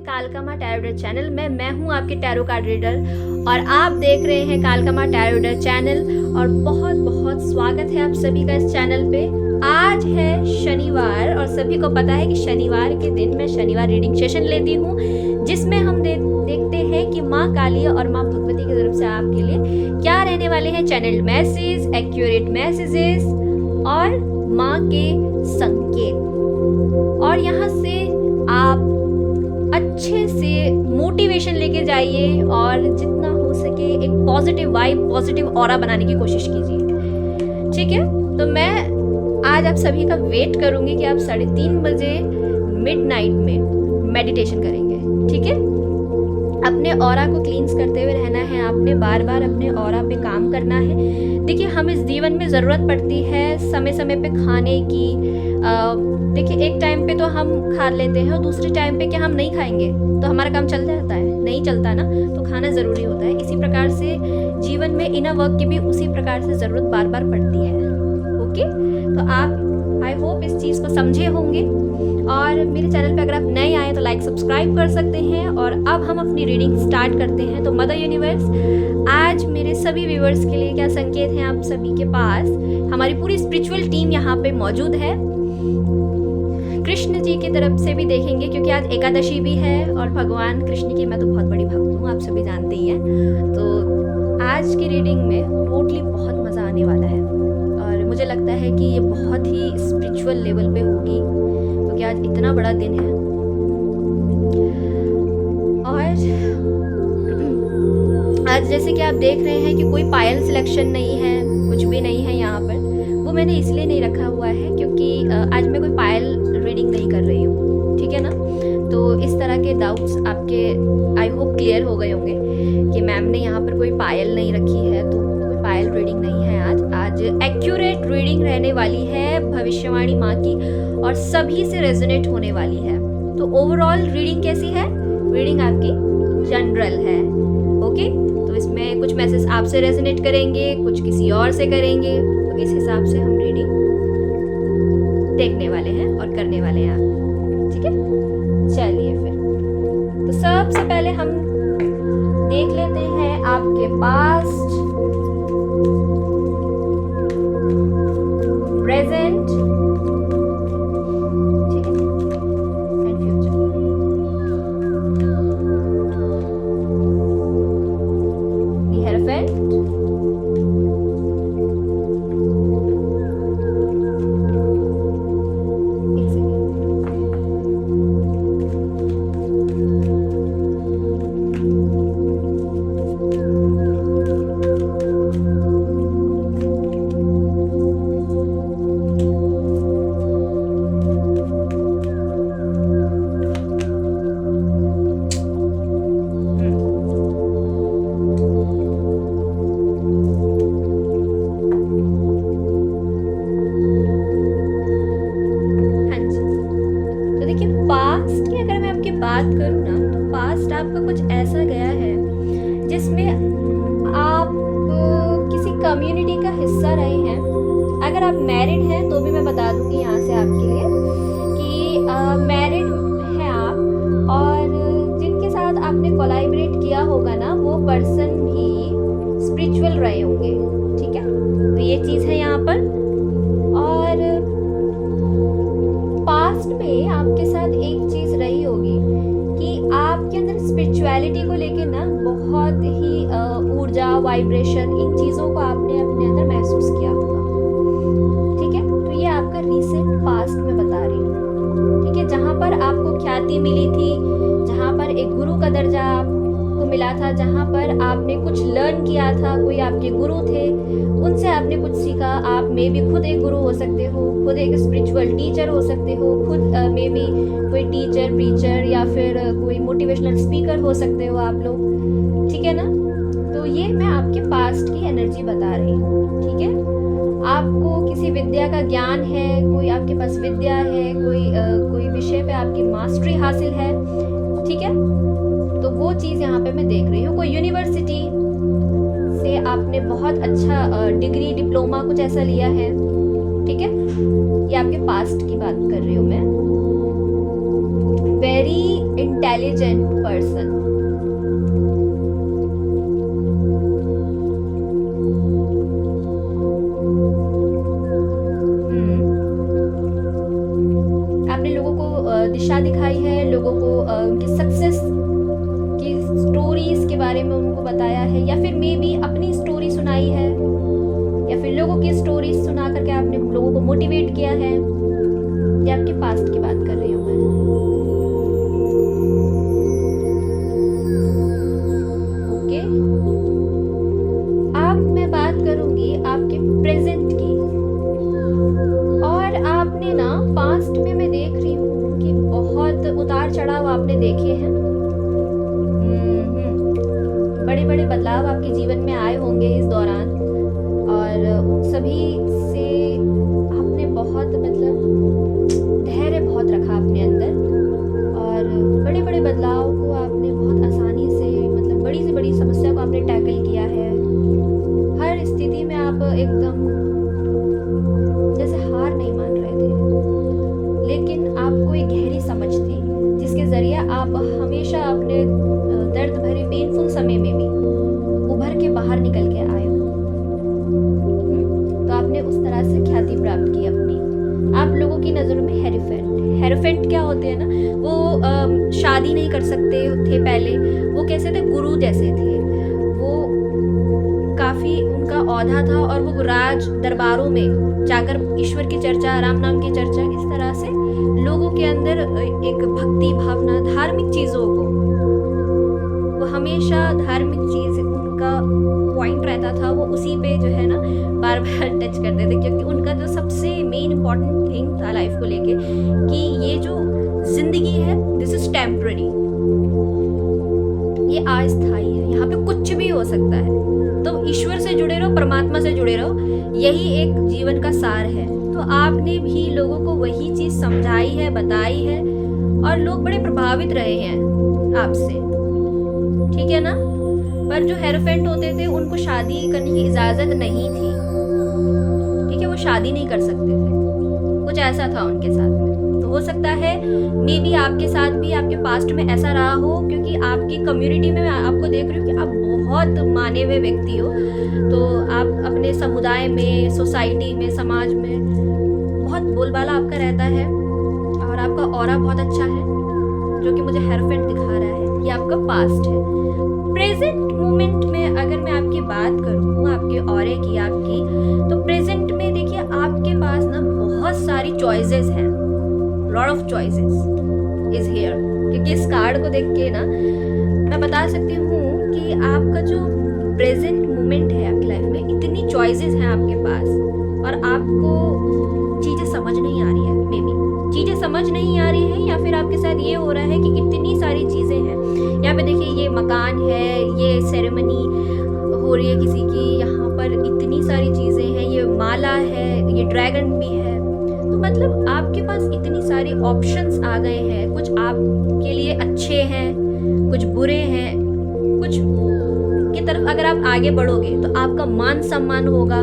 कालकामा tarot reader channel में मैं हूं आपके टैरो कार्ड रीडर और आप देख रहे हैं कालकामा टैरो रीडर चैनल। और बहुत बहुत स्वागत है आप सभी का इस चैनल पे। आज है शनिवार और सभी को पता है कि शनिवार के दिन मैं शनिवार रीडिंग सेशन लेती हूं, जिसमें हम देखते हैं कि माँ काली और माँ भगवती की तरफ से आपके लिए क्या रहने वाले हैं चैनल मैसेज, एक्यूरेट मैसेजेस और माँ के संकेत। और यहाँ से आप अच्छे से मोटिवेशन लेके जाइए और जितना हो सके एक पॉजिटिव वाइब, पॉजिटिव ऑरा बनाने की कोशिश कीजिए। ठीक है, तो मैं आज आप सभी का वेट करूंगी कि आप 3:30 बजे मिडनाइट में मेडिटेशन करेंगे। ठीक है, अपने ऑरा को क्लींस करते हुए रहना है, आपने बार बार अपने ऑरा पे काम करना है। देखिए, हम इस जीवन में ज़रूरत पड़ती है समय समय पे खाने की। देखिए, एक टाइम पे तो हम खा लेते हैं और दूसरे टाइम पे क्या हम नहीं खाएंगे तो हमारा काम चल जाता है? नहीं चलता ना, तो खाना ज़रूरी होता है। इसी प्रकार से जीवन में इनर वर्क की भी उसी प्रकार से ज़रूरत बार बार पड़ती है। ओके, तो आप आई होप इस चीज़ को समझे होंगे। और मेरे चैनल पे अगर आप नए आए तो लाइक सब्सक्राइब कर सकते हैं। और अब हम अपनी रीडिंग स्टार्ट करते हैं। तो मदर यूनिवर्स, आज मेरे सभी व्यूवर्स के लिए क्या संकेत हैं आप सभी के पास? हमारी पूरी स्पिरिचुअल टीम यहाँ पे मौजूद है। कृष्ण जी की तरफ से भी देखेंगे क्योंकि आज एकादशी भी है और भगवान कृष्ण की मैं तो बहुत बड़ी भक्त हूँ, आप सभी जानते ही हैं। तो आज की रीडिंग में टोटली बहुत मज़ा आने वाला है और मुझे लगता है कि ये बहुत ही स्पिरिचुअल लेवल पे होगी क्योंकि आज इतना बड़ा दिन है। और आज जैसे कि आप देख रहे हैं कि कोई पायल सिलेक्शन नहीं है, कुछ भी नहीं है यहाँ पर। वो मैंने इसलिए नहीं रखा हुआ है क्योंकि आज मैं कोई पायल रीडिंग नहीं कर रही हूँ। ठीक है ना, तो इस तरह के डाउट्स आपके आई होप क्लियर हो गए होंगे कि मैम ने यहाँ पर कोई पायल नहीं रखी है, तो कोई पायल रीडिंग नहीं है। आज एक्यूरेट रीडिंग रहने वाली है भविष्यवाणी माँ की और सभी से रेजोनेट होने वाली है। तो ओवरऑल रीडिंग कैसी है? रीडिंग आपकी जनरल है। ओके, तो इसमें कुछ मैसेज आपसे रेजोनेट करेंगे, कुछ किसी और से करेंगे, तो इस हिसाब से हम रीडिंग देखने वाले हैं और करने वाले हैं आप। ठीक है, चलिए फिर तो सबसे पहले हम देख लेते हैं आपके पास्ट, प्रेजेंट, ठीक है, and future. The hierophant, past की अगर मैं आपकी बात करूँ ना, तो पास्ट आपका कुछ ऐसा गया है जिसमें आप किसी कम्युनिटी का हिस्सा रहे हैं। अगर आप मैरिड हैं तो भी मैं बता दूंगी यहाँ से आपके लिए कि मैरिड हैं आप और जिनके साथ आपने कोलैबोरेट किया होगा ना, वो पर्सन भी स्पिरिचुअल रहे होंगे। ठीक है, तो ये चीज़ है यहाँ पर। और पास्ट में आपके साथ एक चीज़ रही होगी कि आपके अंदर स्पिरिचुअलिटी को लेके ना बहुत ही ऊर्जा, वाइब्रेशन, इन चीज़ों को आपने अपने अंदर महसूस किया होगा। ठीक है, तो ये आपका रीसेंट पास्ट में बता रही हूँ। ठीक है, जहाँ पर आपको ख्याति मिली थी, जहाँ पर एक गुरु का दर्जा आपको मिला था, जहाँ पर आपने कुछ लर्न किया था, कोई आपके गुरु थे, उनसे आपने कुछ सीखा। आप मे भी खुद एक गुरु हो सकते हो, खुद एक स्पिरिचुअल टीचर हो सकते हो, खुद मे भी कोई टीचर, प्रीचर या फिर कोई मोटिवेशनल स्पीकर हो सकते हो आप लोग। ठीक है ना, तो ये मैं आपके पास्ट की एनर्जी बता रही हूँ। ठीक है, आपको किसी विद्या का ज्ञान है, कोई आपके पास विद्या है, कोई विषय पे आपकी मास्टरी हासिल है, ठीक है, तो वो चीज़ यहाँ पे मैं देख रही हूँ। कोई यूनिवर्सिटी से आपने बहुत अच्छा डिग्री डिप्लोमा कुछ ऐसा लिया है, ठीक है, ये आपके पास्ट की बात कर रही हूँ मैं। वेरी इंटेलिजेंट पर्सन, आपने लोगों को दिशा दिखाई है, लोगों को उनकी सक्सेस की स्टोरीज के बारे में उनको बताया है, या फिर मे बी अपनी स्टोरी सुनाई है, या फिर लोगों की स्टोरीज सुना करके आपने लोगों को मोटिवेट किया है। ये आपके पास्ट की बात कर रही हूँ मैं। ओके, अब मैं बात करूंगी आपके प्रेजेंट की। और आपने ना पास्ट में मैं देख रही हूँ कि बहुत उतार चढ़ाव आपने देखे हैं। बड़े बड़े बदलाव आपके जीवन में आए होंगे इस दौरान, और उन सभी से आपने बहुत मतलब धैर्य बहुत रखा अपने अंदर, और बड़े बड़े बदलाव को आपने बहुत आसानी से मतलब बड़ी से बड़ी समस्या को आपने टैकल किया है। हर स्थिति में आप एकदम जैसे हार नहीं मान रहे थे, लेकिन आपको एक गहरी समझ थी जिसके ज़रिए आप हमेशा अपने दर्द भरे पेनफुल समय में भी उभर के बाहर निकल के आए हो। तो आपने उस तरह से ख्याति प्राप्त की अपनी। आप लोगों की नज़रों में हेरोफेंट क्या होते हैं ना, वो शादी नहीं कर सकते थे पहले, वो कैसे थे, गुरु जैसे थे। वो काफ़ी उनका औहदा था, और वो राज दरबारों में जाकर ईश्वर की चर्चा, राम नाम की चर्चा, इस तरह से लोगों के अंदर एक भक्ति भावना, धार्मिक चीज़ों को, वो हमेशा धार्मिक चीज़ उनका पॉइंट रहता था, वो उसी पे जो है ना बार बार टच करते थे, क्योंकि उनका जो सबसे मेन इम्पॉर्टेंट थिंग था लाइफ को लेके कि ये जो जिंदगी है दिस इज टेम्पररी, ये अस्थायी है, यहाँ पे कुछ भी हो सकता है। तो ईश्वर से जुड़े रहो, परमात्मा से जुड़े रहो, यही एक जीवन का सार है। तो आपने भी लोगों को वही चीज़ समझाई है, बताई है, और लोग बड़े प्रभावित रहे हैं आपसे, ठीक है ना। पर जो हेरोफेंट होते थे उनको शादी करने की इजाज़त नहीं थी, ठीक है, वो शादी नहीं कर सकते थे, कुछ ऐसा था उनके साथ में। तो हो सकता है मे बी आपके साथ भी आपके पास्ट में ऐसा रहा हो, क्योंकि आपकी कम्युनिटी में मैं आपको देख रही हूँ कि आप बहुत माने हुए व्यक्ति हो। तो आप अपने समुदाय में, सोसाइटी में, समाज में बहुत बोलबाला आपका रहता है, और आपका ऑरा बहुत अच्छा है, जो कि मुझे हेरोफेंट दिखा रहा है। ये आपका पास्ट है। प्रेजेंट मोमेंट में अगर मैं आपकी बात करूँ, आपके ऑरे की, आपकी, तो प्रेजेंट में देखिए आपके पास ना बहुत सारी चॉइसेस हैं, lot of choices is here. क्योंकि इस कार्ड को देख के ना मैं बता सकती हूँ कि आपका जो प्रेजेंट मोमेंट है आपकी लाइफ में, इतनी चॉइसेस हैं आपके पास, और आपको चीज़ें समझ नहीं आ रही है, मे बी चीज़ें समझ नहीं आ रही है, या फिर आपके साथ ये हो रहा है कि इतनी सारी चीज़ें हैं। यहाँ पे देखिए ये मकान है, ये सेरेमनी हो रही है किसी की, यहाँ पर इतनी सारी चीज़ें हैं, ये माला है, ये ड्रैगन भी है। तो मतलब आपके पास इतनी सारी ऑप्शंस आ गए हैं, कुछ आपके लिए अच्छे हैं, कुछ बुरे हैं, कुछ की तरफ अगर आप आगे बढ़ोगे तो आपका मान सम्मान होगा।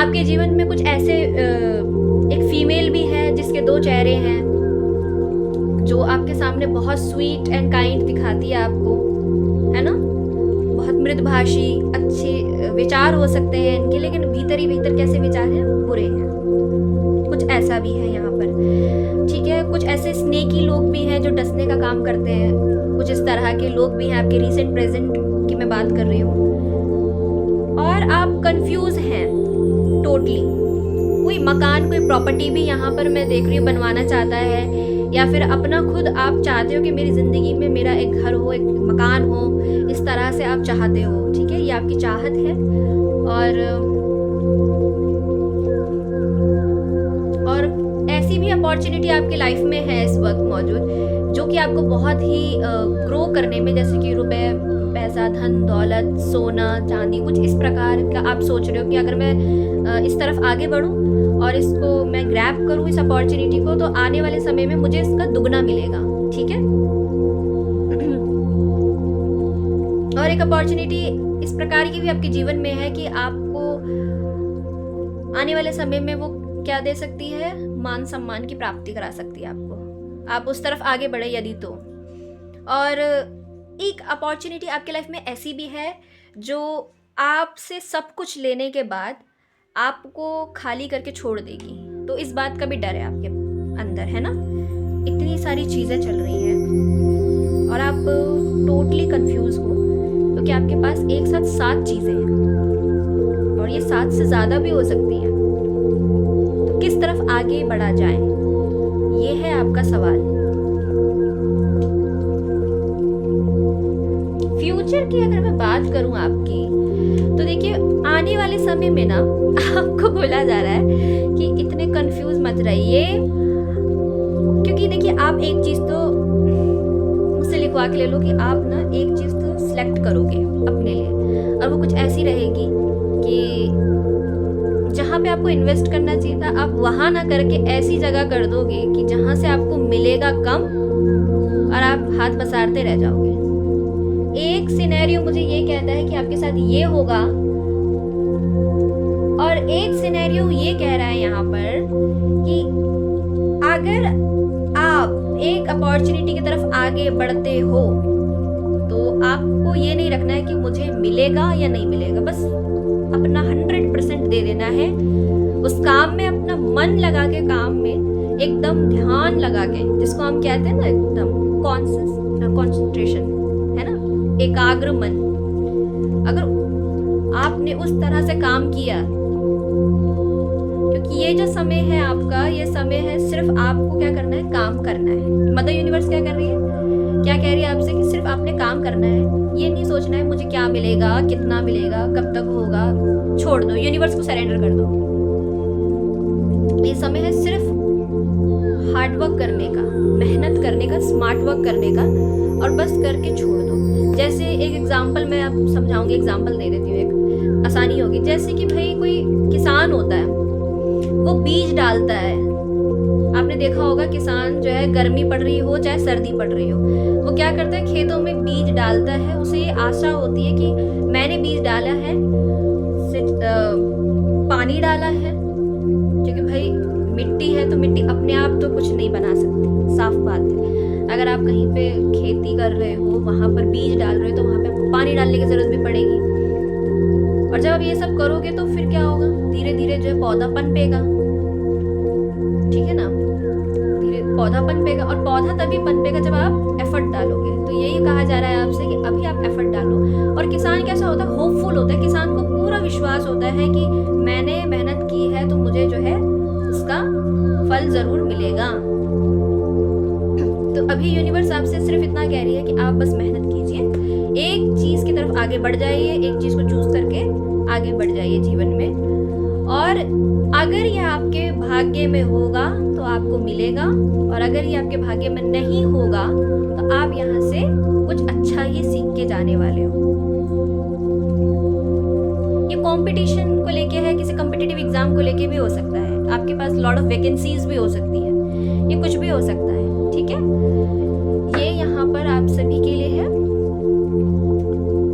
आपके जीवन में कुछ ऐसे एक फीमेल भी है जिसके 2 चेहरे हैं, जो आपके सामने बहुत स्वीट एंड काइंड दिखाती है आपको, है ना, बहुत मृदभाषी, अच्छे विचार हो सकते हैं इनके, लेकिन भीतर ही भीतर कैसे विचार हैं, बुरे हैं। कुछ ऐसा भी है यहाँ पर, ठीक है। कुछ ऐसे स्नेकी लोग भी हैं जो डसने का काम करते हैं, कुछ इस तरह के लोग भी हैं। आपके रिसेंट प्रेजेंट की मैं बात कर रही हूँ, और आप कंफ्यूज हैं टोटली। कोई मकान, कोई प्रॉपर्टी भी यहाँ पर मैं देख रही हूँ बनवाना चाहता है, या फिर अपना खुद आप चाहते हो कि मेरी ज़िंदगी में मेरा एक घर हो, एक मकान हो, इस तरह से आप चाहते हो, ठीक है, ये आपकी चाहत है। और ऐसी भी अपॉर्चुनिटी आपकी लाइफ में है इस वक्त मौजूद, जो कि आपको बहुत ही ग्रो करने में, जैसे कि रुपए, पैसा, धन दौलत, सोना चांदी, कुछ इस प्रकार का आप सोच रहे हो कि अगर मैं इस तरफ आगे बढ़ूं और इसको मैं ग्रैब करूं, इस अपॉर्चुनिटी को, तो आने वाले समय में मुझे इसका दुगना मिलेगा, ठीक है। एक अपॉर्चुनिटी इस प्रकार की भी आपके जीवन में है कि आपको आने वाले समय में वो क्या दे सकती है, मान सम्मान की प्राप्ति करा सकती है आपको, आप उस तरफ आगे बढ़े यदि तो। और एक अपॉर्चुनिटी आपके लाइफ में ऐसी भी है जो आपसे सब कुछ लेने के बाद आपको खाली करके छोड़ देगी, तो इस बात का भी डर है आपके अंदर, है ना। इतनी सारी चीज़ें चल रही हैं और आप टोटली कंफ्यूज हो, क्योंकि आपके पास एक साथ 7 चीज़ें हैं और ये 7 से ज़्यादा भी हो सकती हैं। तो किस तरफ आगे बढ़ा जाए, ये है आपका सवाल। फ्यूचर की अगर मैं बात करूं आपकी, तो देखिए आने वाले समय में ना आपको बोला जा रहा है कि इतने कंफ्यूज मत रहिए, क्योंकि देखिए आप एक चीज़ तो मुझसे लिखवा के ले लो कि आप ना एक चीज़ तो सिलेक्ट करोगे अपने लिए, और वो कुछ ऐसी रहेगी कि जहाँ पे आपको इन्वेस्ट करना चाहिए था आप वहाँ ना करके ऐसी जगह कर दोगे कि जहाँ से आपको मिलेगा कम और आप हाथ पसारते रह जाओगे। एक सिनेरियो मुझे ये कहता है कि आपके साथ ये होगा, और एक सिनेरियो ये कह रहा है यहाँ पर कि अगर आप एक अपॉर्चुनिटी की तरफ आगे बढ़ते हो तो आपको ये नहीं रखना है कि मुझे मिलेगा या नहीं मिलेगा, बस अपना 100% दे देना है उस काम में, अपना मन लगा के काम में एकदम ध्यान लगा के, जिसको हम कहते हैं ना एकदम कॉन्सेंट्रेशन, है ना, एकाग्र मन। अगर आपने उस तरह से काम किया, क्योंकि ये जो समय है आपका, ये समय है सिर्फ आपको क्या करना है, काम करना है। मदर यूनिवर्स क्या कर रही है, क्या कह रही है आपसे कि सिर्फ आपने काम करना है, ये नहीं सोचना है मुझे क्या मिलेगा, कितना मिलेगा, कब तक होगा, छोड़ दो, यूनिवर्स को सरेंडर कर दो। ये समय है सिर्फ हार्ड वर्क करने का, मेहनत करने का, स्मार्ट वर्क करने का, और बस करके छोड़ दो। जैसे एक एग्जांपल मैं आप समझाऊंगी, एग्जांपल दे देती हूँ, एक आसानी होगी। जैसे कि भाई कोई किसान होता है, वो बीज डालता है, आपने देखा होगा किसान जो है गर्मी पड़ रही हो चाहे सर्दी पड़ रही हो, वो क्या करता है, खेतों में बीज डालता है। उसे ये आशा होती है कि मैंने बीज डाला है, पानी डाला है, क्योंकि भाई मिट्टी है तो मिट्टी अपने आप तो कुछ नहीं बना सकती, साफ बात है। अगर आप कहीं पे खेती कर रहे हो, वहाँ पर बीज डाल रहे हो, तो वहाँ पे पानी डालने की ज़रूरत भी पड़ेगी। और जब आप ये सब करोगे तो फिर क्या होगा, धीरे धीरे जो है पौधा पनपेगा, ठीक है ना, धीरे पौधा पनपेगा, और पौधा तभी पनपेगा जब आप एफर्ट डालोगे। तो यही कहा जा रहा है आपसे कि अभी आप एफर्ट डालो। और किसान कैसा होता है, होपफुल होता है, किसान को पूरा विश्वास होता है कि मैंने मेहनत की है तो मुझे जो है उसका फल ज़रूर मिलेगा। तो अभी यूनिवर्स आपसे सिर्फ इतना कह रही है कि आप बस मेहनत कीजिए, एक चीज़ की तरफ आगे बढ़ जाइए, एक चीज़ को चूज करके आगे बढ़ जाइए जीवन में। और अगर यह आपके भाग्य में होगा तो आपको मिलेगा, और अगर ये आपके भाग्य में नहीं होगा तो आप यहाँ से कुछ अच्छा ही सीख के जाने वाले हो। ये कंपटीशन को लेके है, किसी कॉम्पिटिटिव एग्जाम को लेके भी हो सकता है, आपके पास लॉट ऑफ वैकेंसीज भी हो सकती है, ये कुछ भी हो सकता है, ठीक है। ये यहाँ पर आप सभी के लिए है।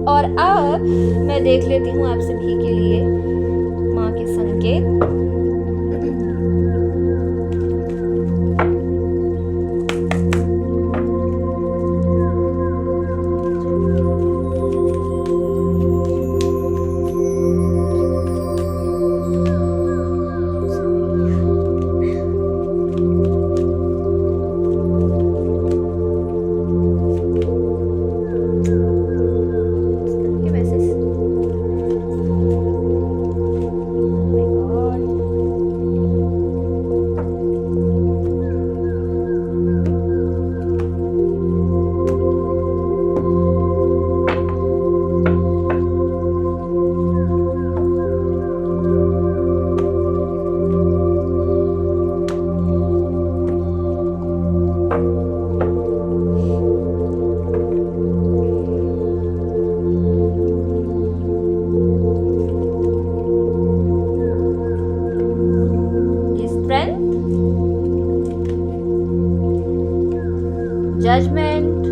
और अब मैं देख लेती हूँ आप सभी के लिए माँ के संकेत। जजमेंट,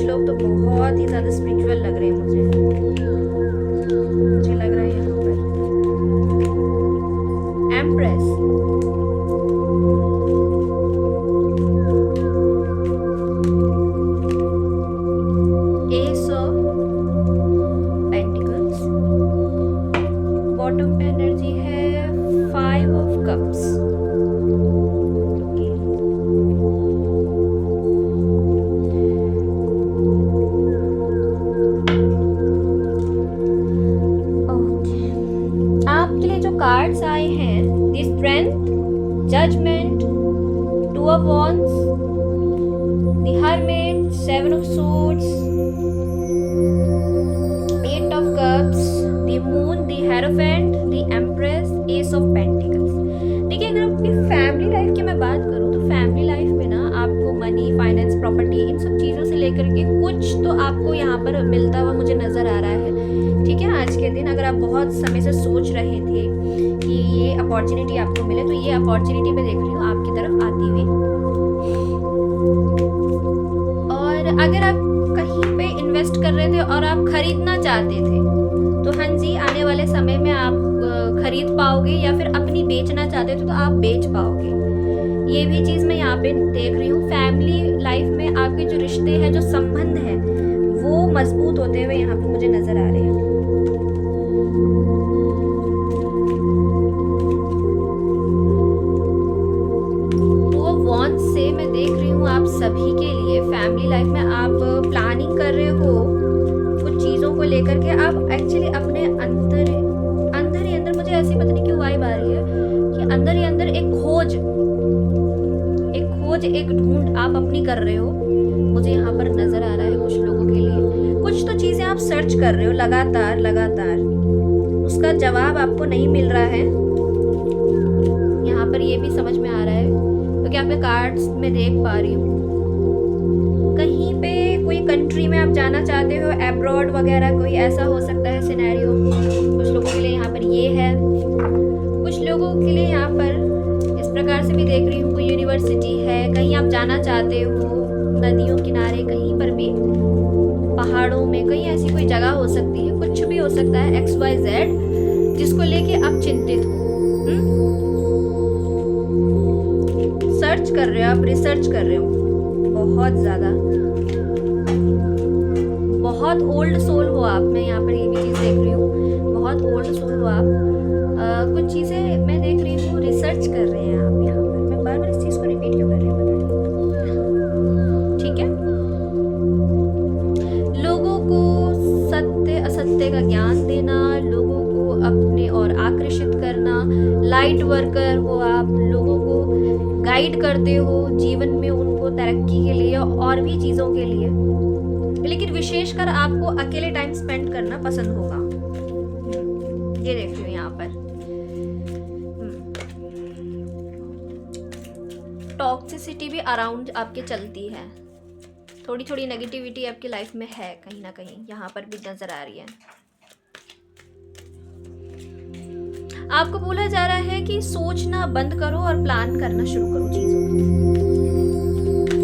लोग तो बहुत ही ज़्यादा स्पिरिचुअल लग रहे हैं मुझे लग रहा है यहाँ पर empress, ace of pentacles, bottom पे एनर्जी है 5 ऑफ कप्स। आपके लिए जो कार्ड्स आए हैं, the strength, judgment, 2 of wands, the hermit, 7 of swords, 8 of cups, the moon, the hierophant, the empress, ace of pentacles. देखिए, अगर अपनी फैमिली लाइफ की मैं बात करूँ तो फैमिली लाइफ में ना आपको मनी, फाइनेंस, प्रॉपर्टी, इन सब चीज़ों से लेकर के कुछ तो आपको यहाँ पर मिलता हुआ मुझे नज़र आ रहा है। ठीक है, आज के दिन अगर आप बहुत समय से सोच रहे थे कि ये अपॉर्चुनिटी आपको मिले, तो ये अपॉर्चुनिटी मैं देख रही हूँ आपकी तरफ आती हुई। और अगर आप कहीं पे इन्वेस्ट कर रहे थे और आप खरीदना चाहते थे, तो हाँ जी, आने वाले समय में आप खरीद पाओगे, या फिर अपनी बेचना चाहते थे तो आप बेच पाओगे। ये भी चीज़ मैं यहाँ पे देख रही हूँ। फैमिली लाइफ में आपके जो रिश्ते हैं, जो संबंध है, वो मजबूत होते हुए यहाँ पे मुझे नजर आ रहे हैं। से मैं देख रही हूँ आप सभी के लिए फैमिली लाइफ में आप प्लानिंग कर रहे हो कुछ चीज़ों को लेकर के। आप एक्चुअली अपने अंदर ही अंदर मुझे ऐसी पता नहीं क्यों वाइब आ रही है कि अंदर ही अंदर एक खोज, एक ढूंढ आप अपनी कर रहे हो, मुझे यहाँ पर नजर आ रहा है। कुछ लोगों के लिए कुछ तो चीज़ें आप सर्च कर रहे हो लगातार, उसका जवाब आपको नहीं मिल रहा है। यहाँ पर ये भी समझ में आ रहा है क्योंकि आपके कार्ड्स में देख पा रही हूँ। कहीं पे कोई कंट्री में आप जाना चाहते हो, एब्रॉड वगैरह, कोई ऐसा हो सकता है सिनेरियो। कुछ लोगों के लिए यहाँ पर ये है, कुछ लोगों के लिए यहाँ पर इस प्रकार से भी देख रही हूँ। कोई यूनिवर्सिटी है, कहीं आप जाना चाहते हो, नदियों किनारे, कहीं पर भी, पहाड़ों में, कहीं ऐसी कोई जगह हो सकती है, कुछ भी हो सकता है, XYZ, जिसको लेके आप चिंतित हो। सर्च कर रहे हो, आप रिसर्च कर रहे हो बहुत ज़्यादा, बहुत ओल्ड सोल हो आप। मैं यहाँ पर ये भी चीज़ देख रही हूँ, बहुत ओल्ड सोल हो आप। कुछ चीज़ें मैं देख रही हूँ, रिसर्च कर रहे हैं आप यहाँ पर। मैं बार बार इस चीज़ को रिपीट क्यों कर रही हूँ बताइए। ठीक है, लोगों को सत्य असत्य का ज्ञान देना, लोगों को अपने और आकर्षित करना, लाइट वर्कर हो आप, लोगों को गाइड करते हो जीवन में, उनको तरक्की के लिए और भी चीज़ों के लिए। लेकिन विशेषकर आपको अकेले टाइम स्पेंड करना पसंद होगा, ये देख रही हूँ यहाँ पर। टॉक्सिसिटी भी अराउंड आपके चलती है, थोड़ी नेगेटिविटी आपकी लाइफ में है कहीं ना कहीं, यहाँ पर भी नजर आ रही है। आपको बोला जा रहा है कि सोचना बंद करो और प्लान करना शुरू करो चीज़ों को।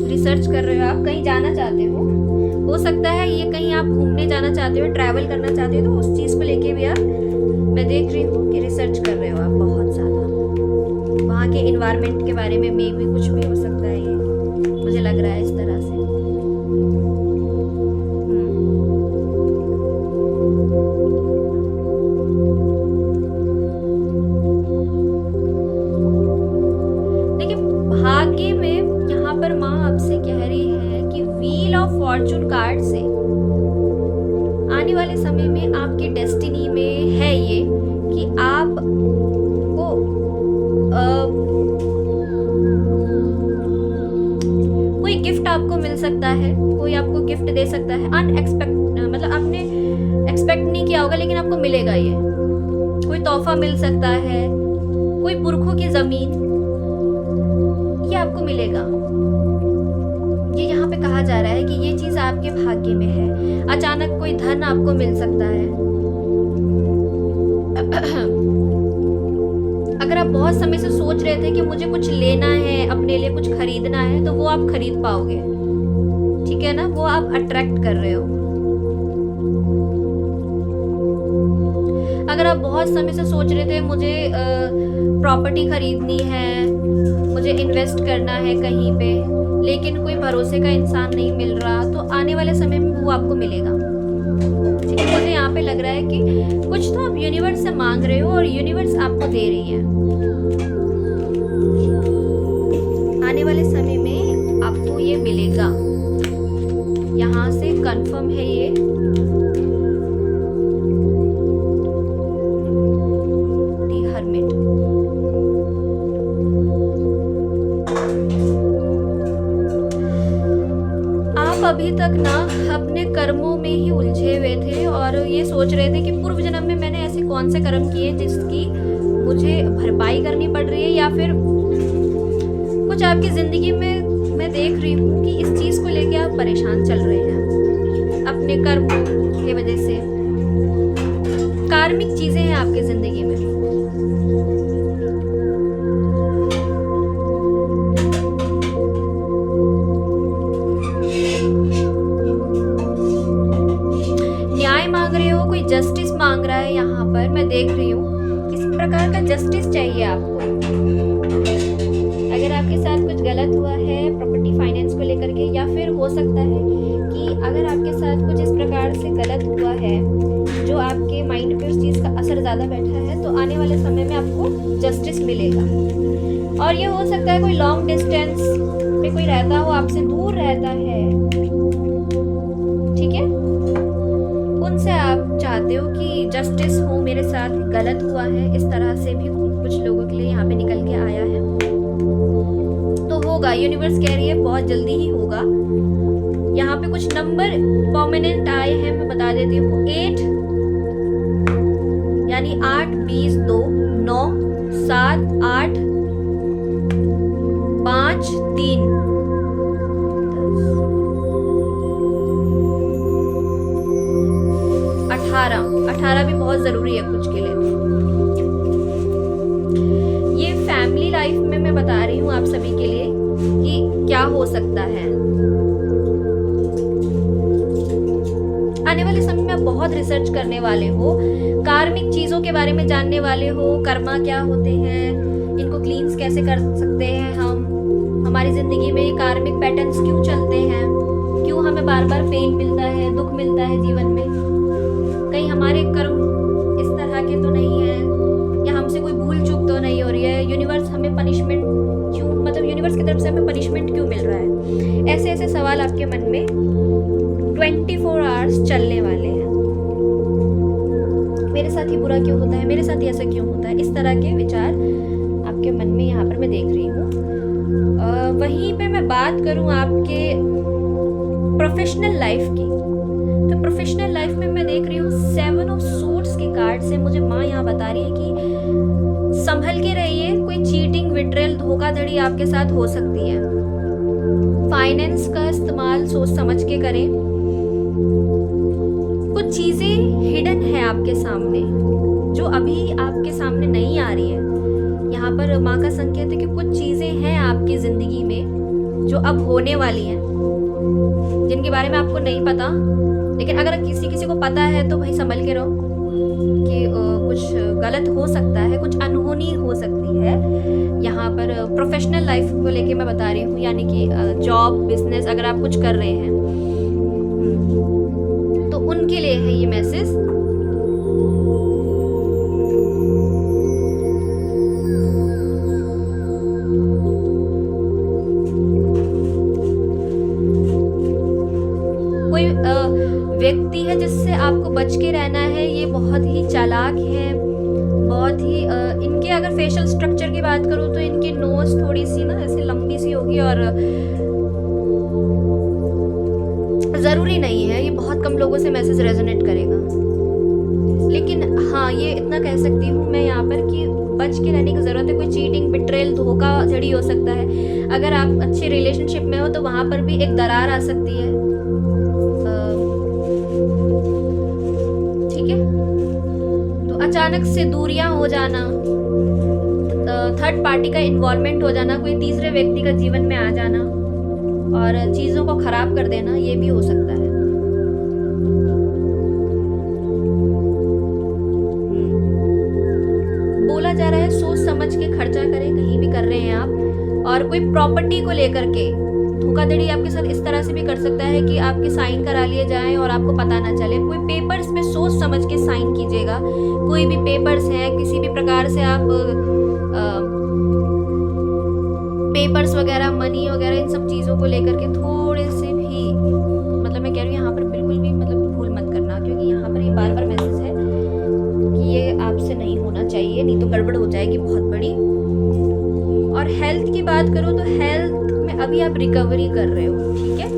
रिसर्च कर रहे हो आप, कहीं जाना चाहते हो सकता है ये कहीं आप घूमने जाना चाहते हो, ट्रैवल करना चाहते हो, तो उस चीज़ को लेके भी आप, मैं देख रही हूँ कि रिसर्च कर रहे हो आप बहुत ज़्यादा। वहाँ के इन्वायरमेंट के बारे में भी कुछ भी हो सकता है, ये मुझे लग रहा है इस तरह से। भाग्य में यहाँ पर माँ आपसे कह रही है कि व्हील ऑफ फॉर्चून कार्ड से आने वाले समय में आपकी डेस्टिनी में है ये कि आप को कोई गिफ्ट आपको मिल सकता है, कोई आपको गिफ्ट दे सकता है मतलब आपने एक्सपेक्ट नहीं किया होगा, लेकिन आपको मिलेगा ये। कोई तोहफा मिल सकता है, कोई पुरखों की जमीन, ये आपको मिलेगा। ये यहाँ पे कहा जा रहा है कि ये चीज आपके भाग्य में है। अचानक कोई धन आपको मिल सकता है। अगर आप बहुत समय से सोच रहे थे कि मुझे कुछ लेना है, अपने लिए कुछ खरीदना है, तो वो आप खरीद पाओगे। ठीक है ना, वो आप अट्रैक्ट कर रहे हो। अगर आप बहुत समय से सोच रहे थे मुझे प्रॉपर्टी खरीदनी है, मुझे इन्वेस्ट करना है कहीं पे, लेकिन कोई भरोसे का इंसान नहीं मिल रहा, तो आने वाले समय में वो आपको मिलेगा। ठीक है, मुझे यहाँ पे लग रहा है कि कुछ तो आप यूनिवर्स से मांग रहे हो और यूनिवर्स आपको दे रही है। आने वाले समय में आपको ये मिलेगा, यहाँ से कंफर्म है ये। दी हर्मिट, आप अभी तक ना अपने कर्मों में ही उलझे हुए थे और ये सोच रहे थे कि पूर्व जन्म में मैंने ऐसे कौन से कर्म किए जिसकी मुझे भरपाई करनी पड़ रही है, या फिर कुछ आपकी ज़िंदगी में मैं देख रही हूँ कि इस चीज़ को लेके आप परेशान चल रहे हैं अपने कर्म की वजह से। कार्मिक चीज़ें हैं आपकी ज़िंदगी में। न्याय मांग रहे हो, कोई जस्टिस मांग रहा है, यहाँ पर मैं देख रही हूँ किसी प्रकार का जस्टिस चाहिए आपको। अगर आपके साथ कुछ गलत हुआ है प्रॉपर्टी फाइनेंस को लेकर के, या फिर हो सकता है कि अगर आपके साथ कुछ इस प्रकार से गलत हुआ है जो आपके माइंड पे उस चीज़ का असर ज़्यादा बैठा है, तो आने वाले समय में आपको जस्टिस मिलेगा। और ये हो सकता है कोई लॉन्ग डिस्टेंस पे कोई रहता हो, आपसे दूर रहता है, ठीक है, उनसे आप चाहते हो कि जस्टिस हो, मेरे साथ गलत हुआ है, इस तरह से भी कुछ लोगों के लिए यहाँ पे निकल के आया है। तो होगा, यूनिवर्स कह रही है बहुत जल्दी ही होगा। यहाँ पे कुछ नंबर परमानेंट आए हैं, मैं बता देती हूँ। 8 यानी 8, 20, 2, 9, 7, 8, 5, 3, 18 भी बहुत ज़रूरी है कुछ के लिए। ये फैमिली लाइफ में मैं बता रही हूँ आप सभी के लिए कि क्या हो सकता है। आने वाले समय में आप बहुत रिसर्च करने वाले हो, कार्मिक चीज़ों के बारे में जानने वाले हो, कर्मा क्या होते हैं, इनको क्लींस कैसे कर सकते हैं हम, हमारी ज़िंदगी में ये कार्मिक पैटर्न्स क्यों चलते हैं, क्यों हमें बार बार पेन मिलता है, दुख मिलता है जीवन में, कहीं हमारे कर्म इस तरह के तो नहीं है, या हमसे कोई भूल चूक तो नहीं हो रही है, यूनिवर्स हमें पनिशमेंट क्यों, मतलब यूनिवर्स की तरफ से हमें पनिशमेंट क्यों मिल रहा है। ऐसे ऐसे सवाल आपके मन में 24 आवर्स चलने वाले हैं। मेरे साथ ही बुरा क्यों होता है, मेरे साथ ही ऐसा क्यों होता है, इस तरह के विचार आपके मन में यहाँ पर मैं देख रही हूँ। वहीं पे मैं बात करूँ आपके प्रोफेशनल लाइफ की, तो प्रोफेशनल लाइफ में मैं देख रही हूँ 7 ऑफ सोर्ड्स के कार्ड से मुझे माँ यहाँ बता रही है कि संभल के रहिए, कोई चीटिंग, विट्रेल, धोखाधड़ी आपके साथ हो सकती है। फाइनेंस का इस्तेमाल सोच समझ के करें। कुछ चीज़ें हिडन है आपके सामने जो अभी आपके सामने नहीं आ रही है। यहाँ पर माँ का संकेत है कि कुछ चीज़ें हैं आपकी ज़िंदगी में जो अब होने वाली हैं, जिनके बारे में आपको नहीं पता, लेकिन अगर किसी को पता है तो भाई संभल के रहो कि कुछ गलत हो सकता है, कुछ अनहोनी हो सकती है। यहाँ पर प्रोफेशनल लाइफ को लेके मैं बता रही हूँ, यानी कि जॉब, बिजनेस, अगर आप कुछ कर रहे हैं तो उनके लिए है ये मैसेज। कोई व्यक्ति है जिससे आपको बच के रहना है, ये बहुत ही चालाक है, बहुत ही इनके अगर फेशियल स्ट्रक्चर की बात करूँ तो इनकी नोज थोड़ी सी ना ऐसे लंबी सी होगी, और ज़रूरी नहीं है, ये बहुत कम लोगों से मैसेज रेजोनेट करेगा, लेकिन हाँ ये इतना कह सकती हूँ मैं यहाँ पर कि बच के रहने की ज़रूरत है। कोई चीटिंग, बिट्रेल, धोखाधड़ी हो सकता है। अगर आप अच्छे रिलेशनशिप में हो तो वहाँ पर भी एक दरार आ सकती है, ठीक है। तो अचानक से दूरियां हो जाना, थर्ड पार्टी का इन्वॉल्वमेंट हो जाना, कोई तीसरे व्यक्ति का जीवन में आ जाना, और चीज़ों को ख़राब कर देना, ये भी हो सकता है। बोला जा रहा है सोच समझ के खर्चा करें, कहीं भी कर रहे हैं आप। और कोई प्रॉपर्टी को लेकर के धोखाधड़ी आपके साथ इस तरह से भी कर सकता है कि आपके साइन करा लिए जाएं और आपको पता ना चले। कोई पेपर्स पे सोच समझ के साइन कीजिएगा। कोई भी पेपर्स हैं, किसी भी प्रकार से आप पेपर्स वगैरह, मनी वगैरह, इन सब चीज़ों को लेकर के थोड़े से भी, मतलब मैं कह रही हूँ यहाँ पर बिल्कुल भी मतलब भूल मत करना, क्योंकि यहाँ पर ये बार बार मैसेज है कि ये आपसे नहीं होना चाहिए, नहीं तो गड़बड़ हो जाएगी बहुत बड़ी। और हेल्थ की बात करूँ तो हेल्थ में अभी आप रिकवरी कर रहे हो, ठीक है।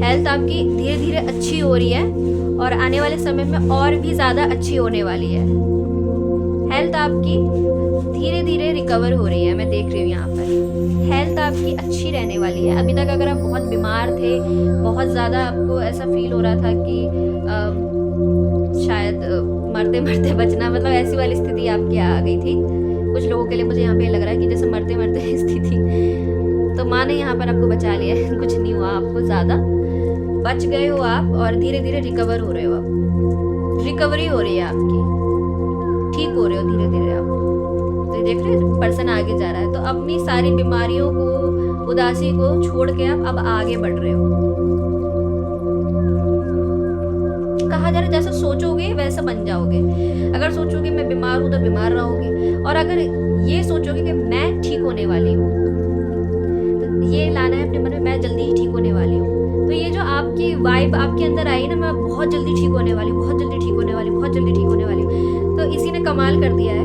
हेल्थ आपकी धीरे धीरे अच्छी हो रही है और आने वाले समय में और भी ज़्यादा अच्छी होने वाली है। हेल्थ आपकी धीरे धीरे रिकवर हो रही है, मैं देख रही हूँ यहाँ पर। हेल्थ आपकी अच्छी रहने वाली है। अभी तक अगर आप बहुत बीमार थे, बहुत ज़्यादा आपको ऐसा फील हो रहा था कि शायद मरते मरते बचना, मतलब ऐसी वाली स्थिति आपकी आ गई थी। कुछ लोगों के लिए मुझे यहाँ पे लग रहा है कि जैसे मरते मरते स्थिति, तो माँ ने यहाँ पर आपको बचा लिया है। कुछ नहीं हुआ आपको, ज़्यादा बच गए हो आप और धीरे धीरे रिकवर हो रहे हो। आप रिकवरी हो रही है आपकी, ठीक हो रहे हो धीरे धीरे आप। तो देख रहे हैं पर्सन आगे जा रहा है। तो अपनी सारी बीमारियों को, उदासी को छोड़ के आप अब आगे बढ़ रहे हो। कहा जा रहा है जैसा सोचोगे वैसा बन जाओगे। अगर सोचोगे मैं बीमार हूँ तो बीमार रहोगे, और अगर ये सोचोगे कि मैं ठीक होने वाली हूँ, तो ये लाना है अपने मन में, मैं जल्दी ही ठीक होने वाली हूँ। तो ये जो आपकी वाइब आपके अंदर आई ना, मैं बहुत जल्दी ठीक होने वाली हूँ, बहुत जल्दी ठीक होने वाली हूँ, बहुत जल्दी ठीक होने वाली हूँ, तो इसी ने कमाल कर दिया है।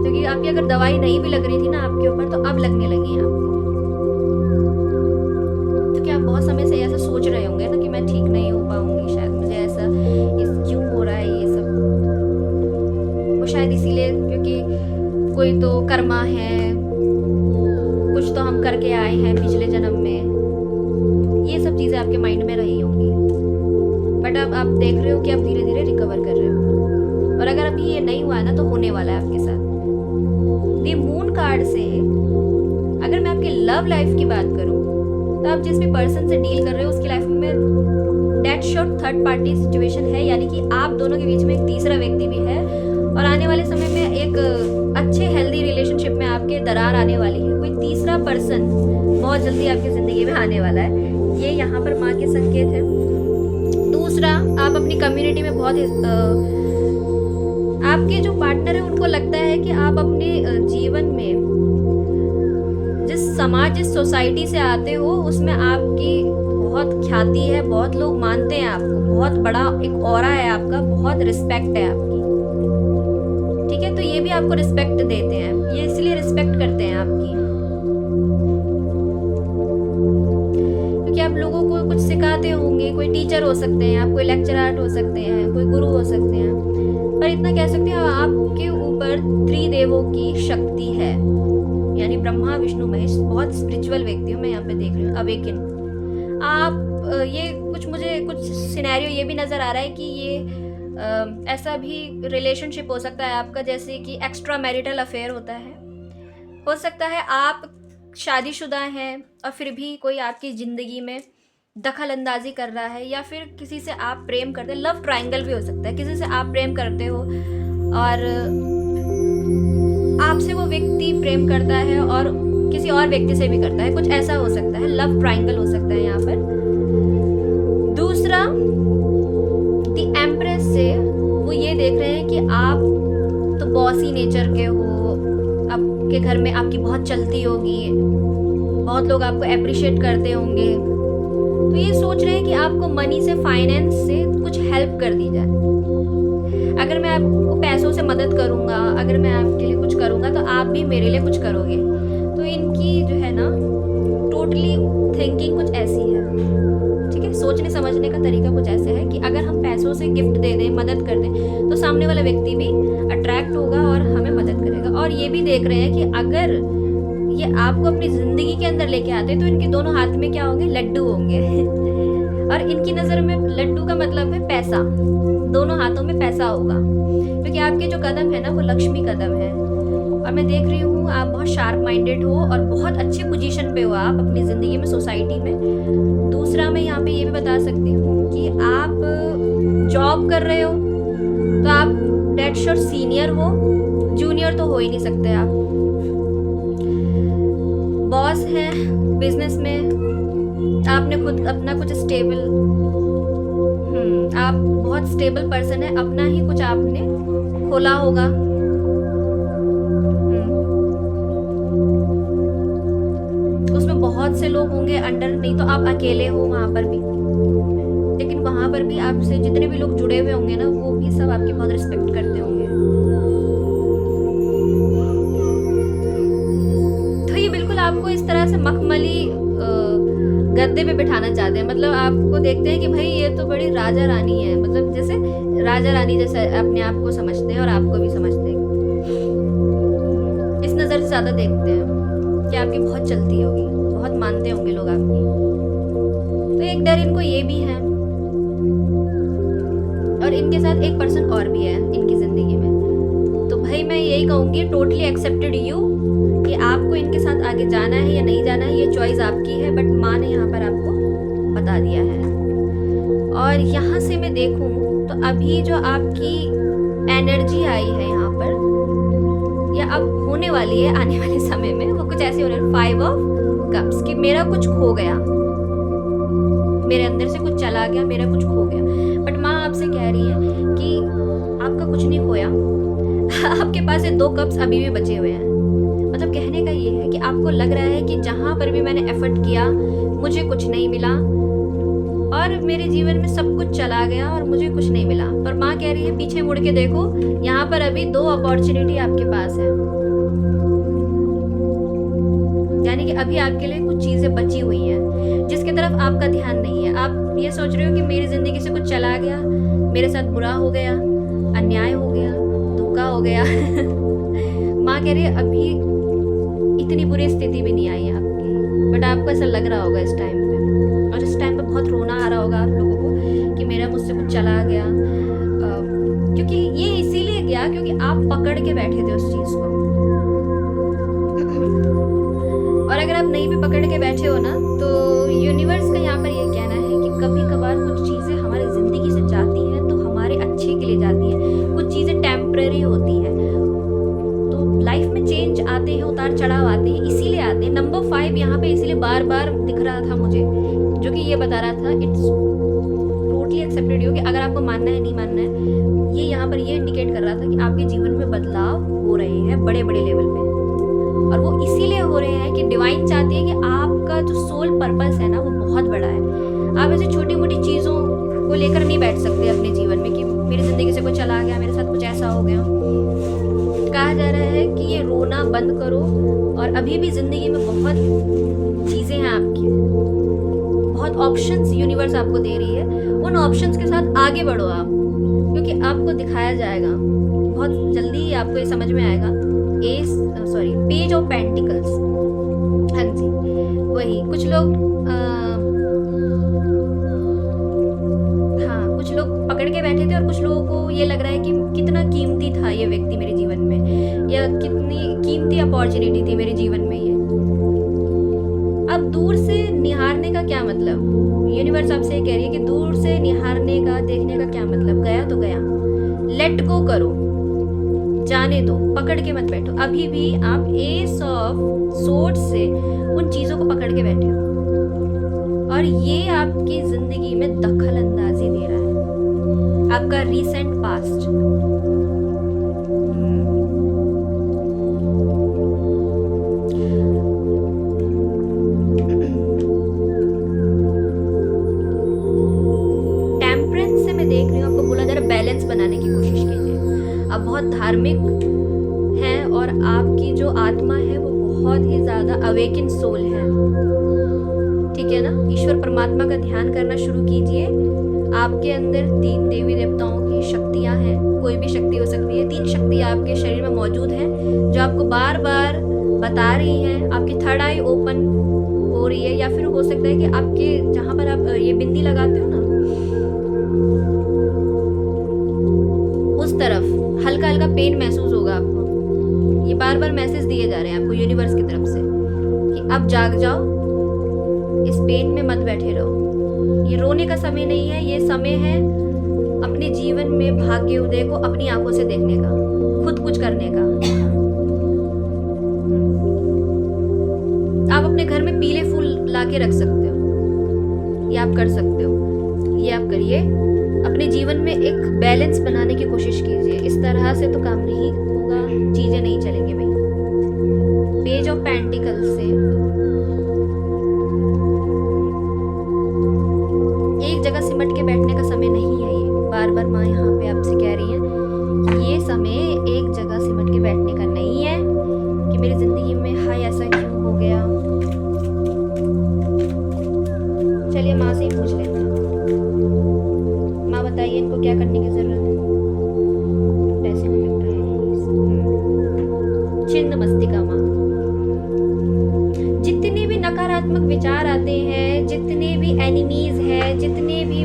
क्योंकि आपकी अगर दवाई नहीं भी लग रही थी ना आपके ऊपर, तो अब लगने लगी है आपको। क्योंकि आप बहुत समय से ऐसा सोच रहे होंगे ना कि मैं ठीक नहीं हो पाऊंगी, शायद मुझे ऐसा क्यों हो रहा है ये सब। वो शायद इसीलिए क्योंकि कोई तो कर्मा है, कुछ तो हम करके आए हैं पिछले जन्म में, ये सब चीज़ें आपके माइंड में रही होंगी। बट अब आप देख रहे हो कि आप धीरे धीरे रिकवर कर रहे हो। और अगर अभी ये नहीं हुआ ना, तो होने वाला है आपके साथ। दी मून कार्ड से अगर मैं आपकी लव लाइफ की बात करूं, तो आप जिस भी पर्सन से डील कर रहे हो उसकी लाइफ में डेट शॉट थर्ड पार्टी सिचुएशन है, यानी कि आप दोनों के बीच में एक तीसरा व्यक्ति भी है। और आने वाले समय में एक अच्छे हेल्दी रिलेशनशिप में आपके दरार आने वाली है। कोई तीसरा पर्सन बहुत जल्दी आपकी ज़िंदगी में आने वाला है, ये यहाँ पर माँ के संकेत है। दूसरा, आप अपनी कम्युनिटी में बहुत आपके जो पार्टनर है उनको लगता है कि आप अपने जीवन में जिस समाज, जिस सोसाइटी से आते हो, उसमें आपकी बहुत ख्याति है, बहुत लोग मानते हैं आपको, बहुत बड़ा एक ऑरा है आपका, बहुत रिस्पेक्ट है आपकी, ठीक है। तो ये भी आपको रिस्पेक्ट देते हैं, ये इसलिए रिस्पेक्ट करते हैं आपकी, क्योंकि आप लोगों को कुछ सिखाते होंगे। कोई टीचर हो सकते हैं आप, कोई लेक्चरर हो सकते हैं, कोई गुरु हो सकते हैं। पर इतना कह सकते हैं आपके ऊपर त्रिदेवों की शक्ति है, यानी ब्रह्मा, विष्णु, महेश। बहुत स्पिरिचुअल व्यक्ति हूँ मैं यहाँ पे देख रही हूँ, अवेकन। आप ये कुछ, मुझे कुछ सिनेरियो ये भी नज़र आ रहा है कि ये ऐसा भी रिलेशनशिप हो सकता है आपका, जैसे कि एक्स्ट्रा मैरिटल अफेयर होता है। हो सकता है आप शादीशुदा हैं और फिर भी कोई आपकी ज़िंदगी में दखल अंदाजी कर रहा है, या फिर किसी से आप प्रेम करते हैं। लव ट्रायंगल भी हो सकता है, किसी से आप प्रेम करते हो और आपसे वो व्यक्ति प्रेम करता है और किसी और व्यक्ति से भी करता है, कुछ ऐसा हो सकता है। लव ट्रायंगल हो सकता है यहाँ पर। दूसरा, द एम्प्रेस से वो ये देख रहे हैं कि आप तो बॉसी नेचर के हो, आपके घर में आपकी बहुत चलती होगी, बहुत लोग आपको अप्रिशिएट करते होंगे। तो ये सोच रहे हैं कि आपको मनी से, फाइनेंस से कुछ हेल्प कर दी जाए। अगर मैं आपको पैसों से मदद करूँगा, अगर मैं आपके लिए कुछ करूँगा, तो आप भी मेरे लिए कुछ करोगे। तो इनकी जो है ना टोटली थिंकिंग कुछ ऐसी है, ठीक है। सोचने समझने का तरीका कुछ ऐसे है कि अगर हम पैसों से गिफ्ट दे दें, मदद कर दें, तो सामने वाला व्यक्ति भी अट्रैक्ट होगा और हमें मदद करेगा। और ये भी देख रहे हैं कि अगर ये आपको अपनी ज़िंदगी के अंदर लेके आते हैं, तो इनके दोनों हाथ में क्या होंगे? लड्डू होंगे। और इनकी नज़र में लड्डू का मतलब है पैसा, दोनों हाथों में पैसा होगा, क्योंकि आपके जो कदम है ना वो लक्ष्मी कदम है। और मैं देख रही हूँ आप बहुत शार्प माइंडेड हो और बहुत अच्छे पोजीशन पे हो आप अपनी ज़िंदगी में, सोसाइटी में। दूसरा मैं यहाँ पे ये भी बता सकती हूँ कि आप जॉब कर रहे हो तो आप डेट श्योर सीनियर हो, जूनियर तो हो ही नहीं सकते आप। बॉस है बिजनेस में, आपने खुद अपना कुछ स्टेबल, आप बहुत स्टेबल पर्सन है, अपना ही कुछ आपने खोला होगा। उसमें बहुत से लोग होंगे अंडर, नहीं तो आप अकेले हो वहाँ पर भी, लेकिन वहाँ पर भी आपसे जितने भी लोग जुड़े हुए होंगे ना, वो भी सब आपकी बहुत रिस्पेक्ट करते होंगे। तो ये बिल्कुल आपको इस तरह से मखमली गद्दे पे बिठाना चाहते हैं, मतलब आपको देखते हैं कि भाई ये तो बड़ी राजा रानी है, मतलब जैसे राजा रानी जैसे अपने आप को समझते हैं और आपको भी समझते हैं, इस नज़र से ज़्यादा देखते हैं कि आपकी बहुत चलती होगी, बहुत मानते होंगे लोग आपकी। तो एक डर इनको ये भी है, और इनके साथ एक पर्सन और भी है इनकी ज़िंदगी में। तो भाई मैं यही कहूँगी, टोटली एक्सेप्टेड यू, कि आपको इनके साथ आगे जाना है या नहीं जाना है, ये चॉइस आपकी है, बट माँ ने यहाँ पर आपको बता दिया है। और यहाँ से मैं देखूँ तो अभी जो आपकी एनर्जी आई है यहाँ पर, या अब होने वाली है आने वाले समय में, वो कुछ ऐसी हो रही है, 5 ऑफ कप्स, कि मेरा कुछ खो गया, मेरे अंदर से कुछ चला गया, मेरा कुछ खो गया। बट माँ आपसे कह रही है कि आपका कुछ नहीं खोया, आपके पास ये 2 कप्स अभी भी बचे हुए हैं। मतलब कहने का ये है कि आपको लग रहा है कि जहाँ पर भी मैंने एफर्ट किया मुझे कुछ नहीं मिला, और मेरे जीवन में सब कुछ चला गया और मुझे कुछ नहीं मिला। पर माँ कह रही है पीछे मुड़ के देखो, यहाँ पर अभी 2 अपॉर्चुनिटी आपके पास है, यानी कि अभी आपके लिए कुछ चीज़ें बची हुई हैं जिसकी तरफ आपका ध्यान नहीं है। आप ये सोच रहे हो कि मेरी ज़िंदगी से कुछ चला गया, मेरे साथ बुरा हो गया, अन्याय हो गया, धोखा हो गया। माँ कह रही है अभी इतनी बुरी स्थिति भी नहीं आई है आपकी, बट आपको ऐसा लग रहा होगा इस टाइम पे, और इस टाइम पे बहुत रोना आ रहा होगा आप लोगों को कि मेरा मुझसे कुछ चला गया, क्योंकि ये इसीलिए गया क्योंकि आप पकड़ के बैठे थे उस चीज़ को। और अगर आप नहीं भी पकड़ के बैठे हो ना, तो यूनिवर्स का यहाँ पर ये कहना है कि कभी कभार कुछ चीज़ें हमारी ज़िंदगी से जाती हैं तो हमारे अच्छे के लिए जाती हैं, कुछ चीज़ें टेम्पररी होती हैं। तो लाइफ में चेंज आते हैं, उतार चढ़ाव आते हैं, इसीलिए आते हैं। नंबर 5 यहाँ पे इसीलिए बार बार दिख रहा था मुझे, जो कि ये बता रहा था इट्स टोटली एक्सेप्टेड यू, कि अगर आपको मानना है नहीं मानना है, ये यहाँ पर ये इंडिकेट कर रहा था कि आपके जीवन में बदलाव हो रहे हैं बड़े बड़े लेवल पे, और वो इसीलिए हो रहे हैं कि डिवाइन चाहती है कि आपका जो सोल पर्पस है ना, वो बहुत बड़ा है। आप ऐसे छोटी मोटी चीज़ों को लेकर नहीं बैठ सकते अपने जीवन में कि मेरी ज़िंदगी से कुछ चला गया, मेरे साथ कुछ ऐसा हो गया। कहा जा रहा है कि ये रोना बंद करो, और अभी भी ज़िंदगी में बहुत चीज़ें हैं आपकी, बहुत ऑप्शंस यूनिवर्स आपको दे रही है, उन ऑप्शंस के साथ आगे बढ़ो आप, क्योंकि आपको दिखाया जाएगा बहुत जल्दी, आपको ये समझ में आएगा। पेज ऑफ पेंटिकल्स, हाँ जी वही। कुछ लोग कुछ लोग पकड़ के बैठे थे, और कुछ लोगों को ये लग रहा है कि कितना कीमती था ये व्यक्ति मेरे जीवन में, या कितनी कीमती अपॉर्चुनिटी थी मेरे जीवन में ये। अब दूर से निहारने का क्या मतलब, यूनिवर्स आपसे ये कह रही है कि दूर से निहारने का, देखने का क्या मतलब, गया तो गया, लेट गो करो, जाने दो, पकड़ के मत बैठो। अभी भी आप एस ऑफ सोर्ड से उन चीज़ों को पकड़ के बैठे हो, और ये आपकी ज़िंदगी में दखल अंदाजी दे रहा है, आपका रीसेंट पास्ट। टेम्परेंस से मैं देख रही हूँ, आपको बोला जा रहा है बैलेंस बनाने की कोशिश कीजिए। आप बहुत धार्मिक हैं, और आपकी जो आत्मा है वो बहुत ही ज़्यादा अवेकन सोल है, ठीक है ना। ईश्वर परमात्मा का ध्यान करना शुरू कीजिए। आपके अंदर 3 देवी देवताओं की शक्तियाँ हैं, कोई भी शक्ति हो सकती है। 3 शक्तियाँ आपके शरीर में मौजूद हैं, जो आपको बार बार बता रही हैं। आपकी 3rd आई ओपन हो रही है, या फिर हो सकता है कि आपके जहाँ पर आप ये बिंदी लगाते हो ना, उस तरफ हल्का हल्का पेन महसूस होगा आपको। ये बार बार मैसेज दिए जा रहे हैं आपको यूनिवर्स की तरफ से कि अब जाग जाओ, इस पेन में मत बैठे रहो। ये रोने का समय नहीं है, ये समय है अपने जीवन में भाग्य उदय को अपनी आंखों से देखने का, खुद कुछ करने का। आप अपने घर में पीले फूल लाके रख सकते हो, ये आप कर सकते हो, ये आप करिए। अपने जीवन में एक बैलेंस बनाने की कोशिश कीजिए। इस तरह से तो काम नहीं होगा, चीजें नहीं चलेंगी भाई। पेज ऑफ पेंटिकल से एक जगह सिमट के बैठने का समय नहीं है। ये बार बार माँ यहाँ पे आपसे कह रही है कि ये समय एक जगह सिमट के बैठने का नहीं है कि मेरी जिंदगी में हाय ऐसा क्यों हो गया। चलिए माँ से ही पूछ लेते हैं। माँ बताइए इनको क्या करने की जरूरत है। ऐसे में लग रहा है छिन्न मस्तिका माँ। जितने भी नकारात्मक विचार आते हैं, जितने भी एनिमीज हैं, जितने भी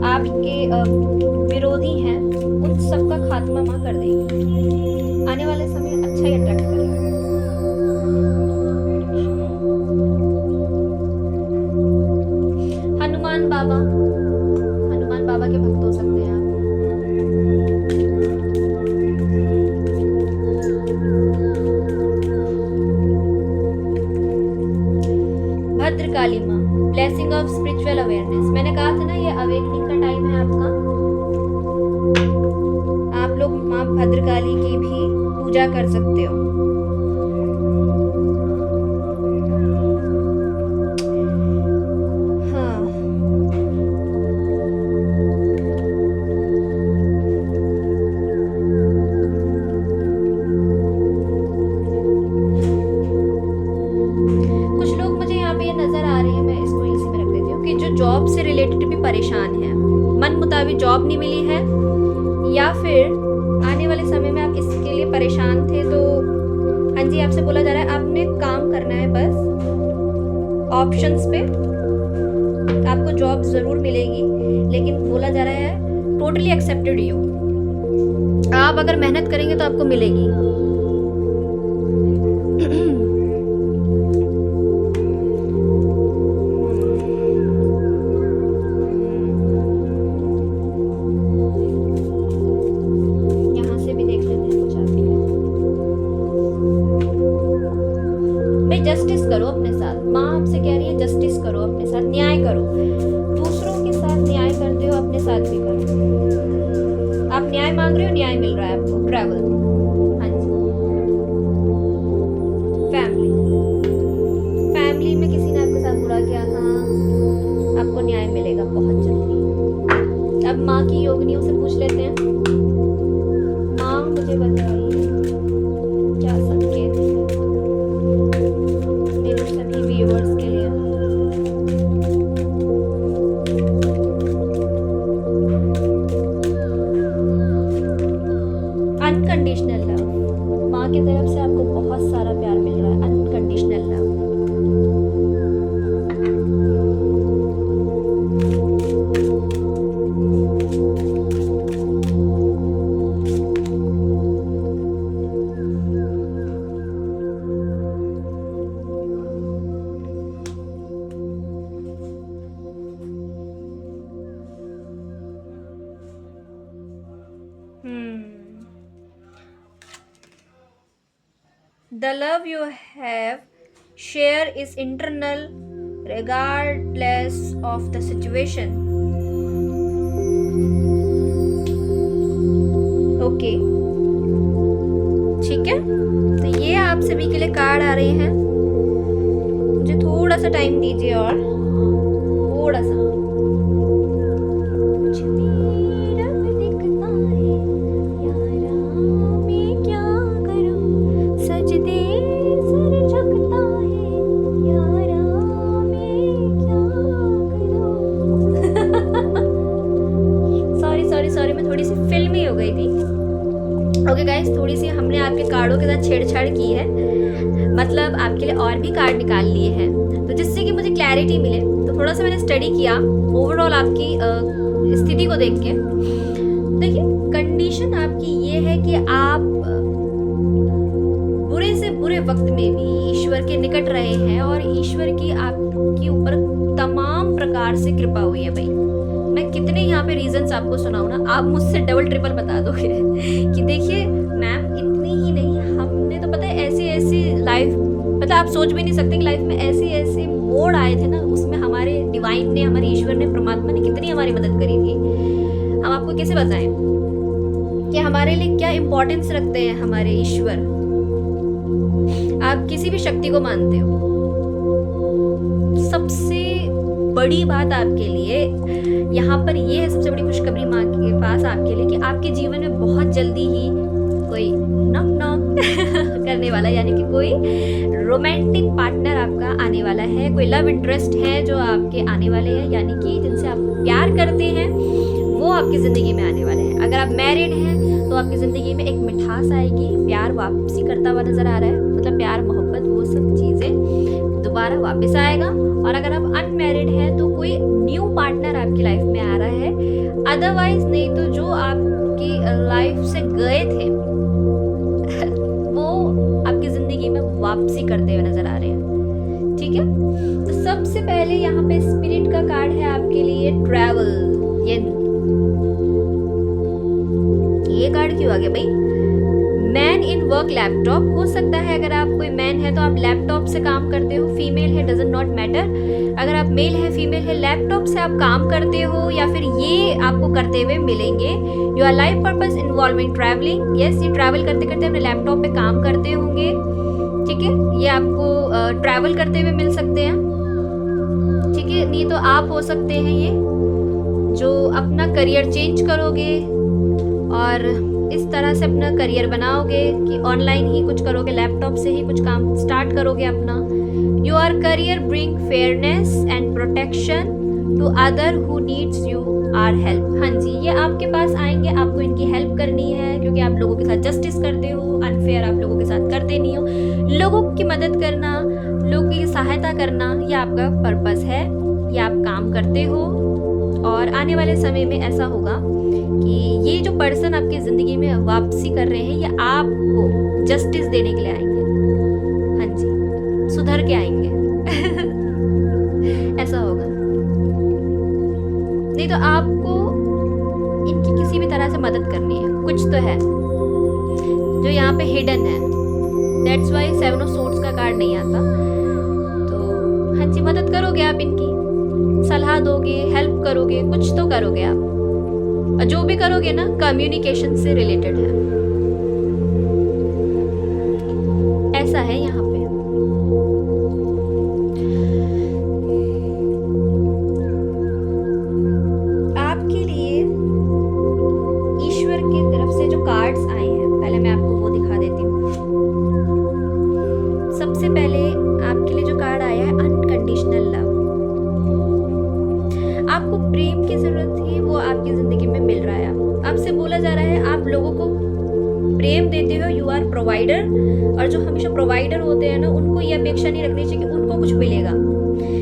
आपके विरोधी हैं, उन सबका खात्मा माँ कर देगी। आने वाले समय अच्छा ही अट्रैक्ट करेगा। हनुमान बाबा के भक्त हो सकते हैं आप। भद्रकाली माँ, ब्लेसिंग ऑफ स्पिरिचुअल अवेयरनेस। मैंने कहा था ना ये अवेकनिंग का टाइम है आपका। आप लोग माँ भद्रकाली की भी पूजा कर सकते हो। जॉब से रिलेटेड भी परेशान है, मन मुताबिक जॉब नहीं मिली है, या फिर आने वाले समय में आप इसके लिए परेशान थे। तो हाँ जी, आपसे बोला जा रहा है आपने काम करना है बस ऑप्शंस पे। आपको जॉब जरूर मिलेगी, लेकिन बोला जा रहा है टोटली एक्सेप्टेड यू। आप अगर मेहनत करेंगे तो आपको मिलेगी। जस्टिस करो अपने साथ। माँ आपसे कह रही है जस्टिस करो अपने साथ, न्याय करो। दूसरों के साथ न्याय करते हो, अपने साथ भी करो। आप न्याय मांग रहे हो, न्याय मिल रहा है आपको। ट्रैवल, हाँ जी। फैमिली में किसी ने आपके साथ बुरा किया, हाँ आपको न्याय मिलेगा बहुत जल्दी। अब माँ की योगिनियों से पूछ लेते हैं। माँ मुझे बताइए क्या संकेत है सभी व्यूअर्स के लिए। अनकंडीशनल लव, माँ की तरफ से आपको बहुत सारा प्यार मिल रहा है। Unconditional love. The love you have share is internal regardless of the situation. Okay, ठीक है। तो ये आप सभी के लिए कार्ड आ रहे हैं। मुझे थोड़ा सा टाइम दीजिए और थोड़ा सा। सॉरी मैं थोड़ी सी फिल्मी हो गई थी। ओके गाइस, थोड़ी सी हमने आपके कार्डों के साथ छेड़छाड़ की है, मतलब आपके लिए और भी कार्ड निकाल लिए हैं, तो जिससे कि मुझे क्लैरिटी मिले। तो थोड़ा सा मैंने स्टडी किया ओवरऑल आपकी स्थिति को देख के। देखिए कंडीशन आपकी ये है कि आप वक्त में भी ईश्वर के निकट रहे हैं और ईश्वर की आपके ऊपर तमाम प्रकार से कृपा हुई है भाई। मैं कितने यहाँ पे रीजंस आपको सुनाऊँ ना, आप मुझसे डबल ट्रिपल बता दोगे कि देखिए मैम इतनी ही नहीं, हमने तो पता है ऐसी ऐसी लाइफ, पता आप सोच भी नहीं सकते कि लाइफ में ऐसे ऐसे मोड़ आए थे ना, उसमें हमारे डिवाइन ने, हमारे ईश्वर ने, परमात्मा ने कितनी हमारी मदद करी थी। हम आपको कैसे बताएं कि हमारे लिए क्या इम्पोर्टेंस रखते हैं हमारे ईश्वर। आप किसी भी शक्ति को मानते हो, सबसे बड़ी बात आपके लिए यहाँ पर ये है, सबसे बड़ी खुशखबरी माँ के पास आपके लिए कि आपके जीवन में बहुत जल्दी ही कोई नॉक नॉक करने वाला, यानी कि कोई रोमांटिक पार्टनर आपका आने वाला है, कोई लव इंटरेस्ट है जो आपके आने वाले हैं, यानी कि जिनसे आप प्यार करते हैं वो आपकी ज़िंदगी में आने वाले हैं। अगर आप मैरिड हैं तो आपकी ज़िंदगी में एक मिठास आएगी, प्यार वापसी करता हुआ नज़र आ रहा है, मतलब प्यार मोहब्बत वो सब चीज़ें दोबारा वापस आएगा। और अगर आप अनमैरिड हैं तो कोई न्यू पार्टनर आपकी लाइफ में आ रहा है, अदरवाइज नहीं तो जो आपकी लाइफ से गए थे वो आपकी ज़िंदगी में वापसी करते हुए नज़र आ रहे हैं। ठीक है, तो सबसे पहले यहाँ पे स्पिरिट का कार्ड है आपके लिए ट्रैवल। ये कार्ड क्यों आ गया भाई? मैन इन वर्क लैपटॉप, हो सकता है अगर आप कोई मैन है तो आप लैपटॉप से काम करते हो, फीमेल है डजंट नॉट मैटर। अगर आप मेल है फीमेल है, लैपटॉप से आप काम करते हो या फिर ये आपको करते हुए मिलेंगे। Your life purpose involving travelling, yes, ये ट्रैवल करते करते अपने लैपटॉप पे काम करते होंगे। ठीक है, ये आपको ट्रैवल करते हुए मिल सकते हैं। ठीक है, नहीं तो आप हो सकते हैं ये जो अपना करियर चेंज करोगे और इस तरह से अपना करियर बनाओगे कि ऑनलाइन ही कुछ करोगे, लैपटॉप से ही कुछ काम स्टार्ट करोगे अपना। Your career bring fairness and protection to other who needs you are help. हाँ जी, ये आपके पास आएंगे, आपको इनकी हेल्प करनी है क्योंकि आप लोगों के साथ जस्टिस करते हो, अनफेयर आप लोगों के साथ करते नहीं हो। लोगों की मदद करना, लोगों की सहायता करना, ये आपका पर्पस है, ये आप काम करते हो। और आने वाले समय में ऐसा होगा कि ये जो पर्सन आपकी ज़िंदगी में वापसी कर रहे हैं, ये आपको जस्टिस देने के लिए आएंगे। हाँ जी, सुधर के आएंगे ऐसा होगा। नहीं तो आपको इनकी किसी भी तरह से मदद करनी है, कुछ तो है जो यहाँ पे हिडन है। दैट्स वाई 7 ऑफ सोर्ड्स का कार्ड नहीं आता। तो हाँ जी, मदद करोगे आप इनकी, सलाह दोगे, हेल्प करोगे, कुछ तो करोगे आप। जो भी करोगे ना कम्युनिकेशन से रिलेटेड है, ऐसा है यहाँ पे। आपके लिए ईश्वर की तरफ से जो कार्ड्स आए हैं, पहले मैं आपको वो दिखा देती हूँ। सबसे पहले आपके लिए जो कार्ड आया है अनकंडीशनल लव। आपको प्रेम की जरूरत थी, वो आपकी जिंदगी में मिल रहा है। आपसे बोला जा रहा है आप लोगों को प्रेम देते हो, यू आर प्रोवाइडर। और जो हमेशा प्रोवाइडर होते हैं ना, उनको ये अपेक्षा नहीं रखनी चाहिए कि उनको कुछ मिलेगा।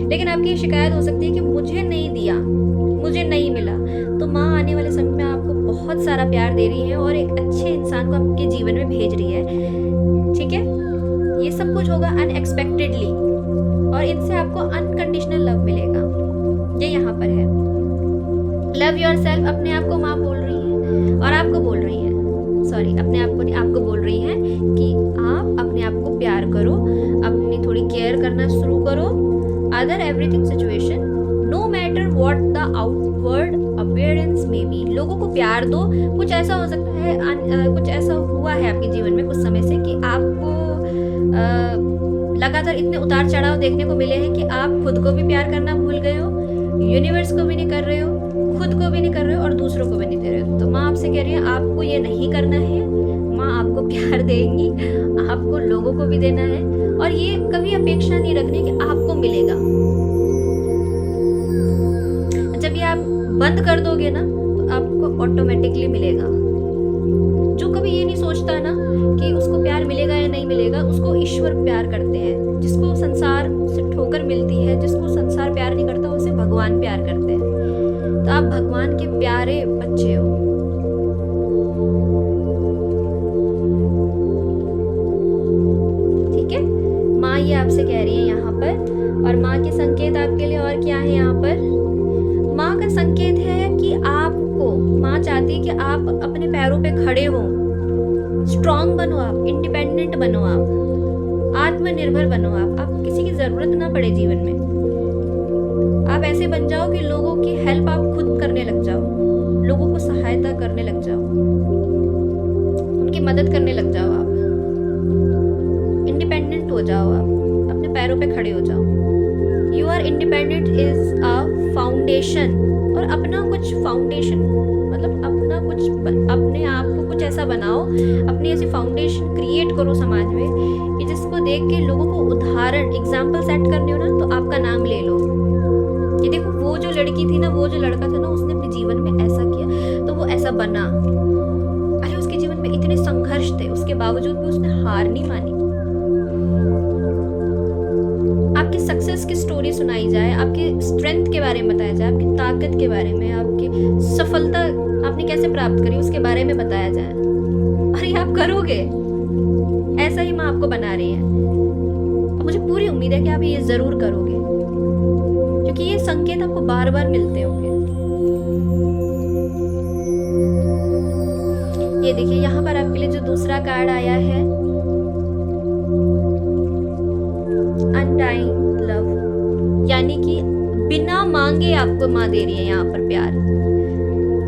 लेकिन आपकी शिकायत हो सकती है कि मुझे नहीं दिया, मुझे नहीं मिला। तो माँ आने वाले समय में आपको बहुत सारा प्यार दे रही है और एक अच्छे इंसान को आपके जीवन में भेज रही है। ठीक है, ये सब कुछ होगा अनएक्सपेक्टेडली और इनसे आपको अनकंडीशनल लव मिलेगा। ये यहाँ पर है। लव योरसेल्फ, अपने आप को माँ बोल रही है और आपको बोल रही है, सॉरी अपने आप को नहीं, आपको बोल रही है कि आप अपने आप को प्यार करो, अपनी थोड़ी केयर करना शुरू करो। Other everything situation, no matter what the outward appearance में बी, लोगों को प्यार दो। कुछ ऐसा हो सकता है, कुछ ऐसा हुआ है आपके जीवन में कुछ समय से कि आपको लगातार इतने उतार चढ़ाव देखने को मिले हैं कि आप खुद को भी प्यार करना भूल गए हो, यूनिवर्स को भी नहीं कर रहे हो, खुद को भी नहीं कर रहे हो और दूसरों को भी नहीं दे रहे हो। तो माँ आपसे कह रही है आपको ये नहीं करना है। माँ आपको प्यार देंगी, आपको लोगों को भी देना है और ये कभी अपेक्षा नहीं रखनी कि आपको मिलेगा। जब ये आप बंद कर दोगे ना तो आपको ऑटोमेटिकली मिलेगा। जो कभी ये नहीं सोचता ना कि उसको प्यार मिलेगा या नहीं मिलेगा, उसको ईश्वर प्यार करते हैं। जिसको संसार से ठोकर मिलती है, जिसको संसार प्यार नहीं करता, उसे भगवान प्यार करते हैं। तो आप भगवान के प्यारे बच्चे हो। ठीक है, आपसे कह रही है यहाँ पर। और माँ के संकेत आपके लिए और क्या है यहाँ पर? माँ का संकेत है कि आपको, माँ चाहती है कि आप अपने पैरों पे खड़े हो, स्ट्रांग बनो, आप इंडिपेंडेंट बनो, आप आत्मनिर्भर बनो, आप किसी की जरूरत ना पड़े जीवन में। आप ऐसे बन जाओ कि लोगों की हेल्प आप खुद करने लग जाओ, लोगों को सहायता करने लग जाओ, उनकी मदद करने लग जाओ, आप इंडिपेंडेंट हो जाओ, आप अपने पैरों पे खड़े हो जाओ। You are independent is a foundation. और अपना कुछ फाउंडेशन मतलब अपना कुछ, अपने आप को कुछ ऐसा बनाओ, अपनी ऐसी फाउंडेशन क्रिएट करो समाज में कि जिसको देख के लोगों को उदाहरण, एग्जाम्पल सेट करने हो ना, तो आपका नाम ले लो कि देखो वो जो लड़की थी ना, वो जो लड़का था ना, उसने अपने जीवन में ऐसा किया तो वो ऐसा बना। अरे उसके जीवन में इतने संघर्ष थे, उसके बावजूद भी उसने हार नहीं मानी। आपकी सक्सेस की स्टोरी सुनाई जाए, आपकी स्ट्रेंथ के बारे में बताया जाए, आपकी ताकत के बारे में, आपकी सफलता आपने कैसे प्राप्त करी उसके बारे में बताया जाए। और ये आप करोगे, ऐसा ही माँ आपको बना रही है। और मुझे पूरी उम्मीद है कि आप ये जरूर करोगे, क्योंकि ये संकेत आपको बार बार मिलते होंगे। ये देखिए यहाँ पर आपके लिए जो दूसरा कार्ड आया है, अनडाइंग लव, यानी कि बिना मांगे आपको माँ दे रही है यहाँ पर प्यार।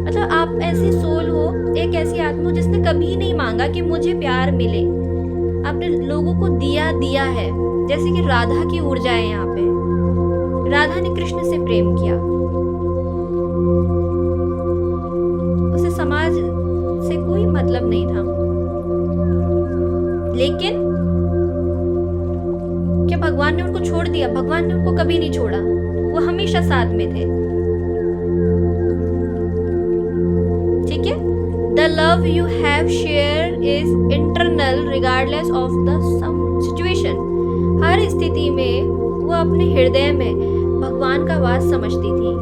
मतलब आप ऐसी सोल हो, एक ऐसी आत्मा हो जिसने कभी नहीं मांगा कि मुझे प्यार मिले। आपने लोगों को दिया है, जैसे कि राधा की ऊर्जा है यहाँ पे। राधा ने कृष्ण से प्रेम किया, उसे समाज से कोई मतलब नहीं था, लेकिन क्या भगवान ने उनको छोड़ दिया? भगवान ने उनको कभी नहीं छोड़ा, वो हमेशा साथ में थे। ठीक है? The love you have shared is internal regardless of the situation. हर स्थिति में वो अपने हृदय में भगवान का वास समझती थी।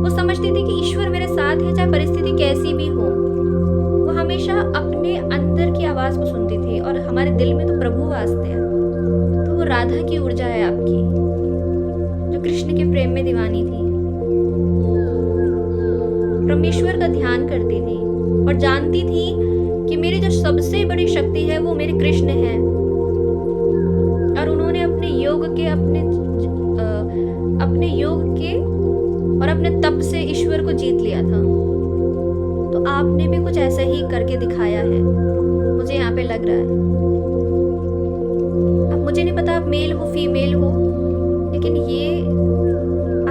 वो समझती थी कि ईश्वर मेरे साथ है, चाहे परिस्थिति कैसी भी हो। वो हमेशा अपने अंदर की आवाज को सुनती थी, और हमारे दिल में तो प्रभु वासते हैं। तो वो राधा की ऊर्जा है आपकी, जो कृष्ण के प्रेम में दीवानी थी, परमेश्वर का ध्यान करती थी और जानती थी कि मेरी जो सबसे बड़ी शक्ति है वो मेरे कृष्ण है। और उन्होंने अपने योग के और अपने तप से ईश्वर को जीत लिया था। तो आपने भी कुछ ऐसा ही करके दिखाया है, मुझे यहाँ पे लग रहा है। अब मुझे नहीं पता आप मेल हो फीमेल हो, लेकिन ये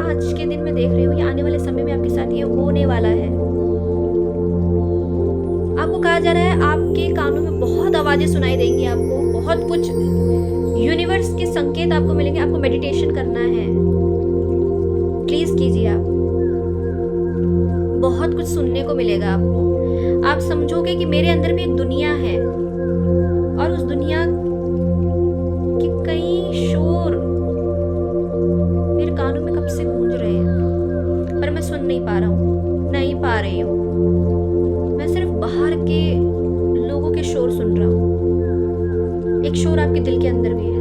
आज के दिन में देख रही हूँ, ये आने वाले समय में आपके साथ ये होने वाला है। आपको कहा जा रहा है आपके कानों में बहुत आवाजें सुनाई देंगी, आपको बहुत कुछ यूनिवर्स के संकेत आपको मिलेंगे। आपको मेडिटेशन करना है, प्लीज कीजिए। आप बहुत कुछ सुनने को मिलेगा आपको। आप समझोगे कि मेरे अंदर भी एक दुनिया है, और उस दुनिया के कई शोर मेरे कानों में कब से गूंज रहे हैं, पर मैं सुन नहीं पा रहा हूँ, नहीं पा रही हूँ। मैं सिर्फ बाहर के लोगों के शोर सुन रहा हूँ। एक शोर आपके दिल के अंदर भी है।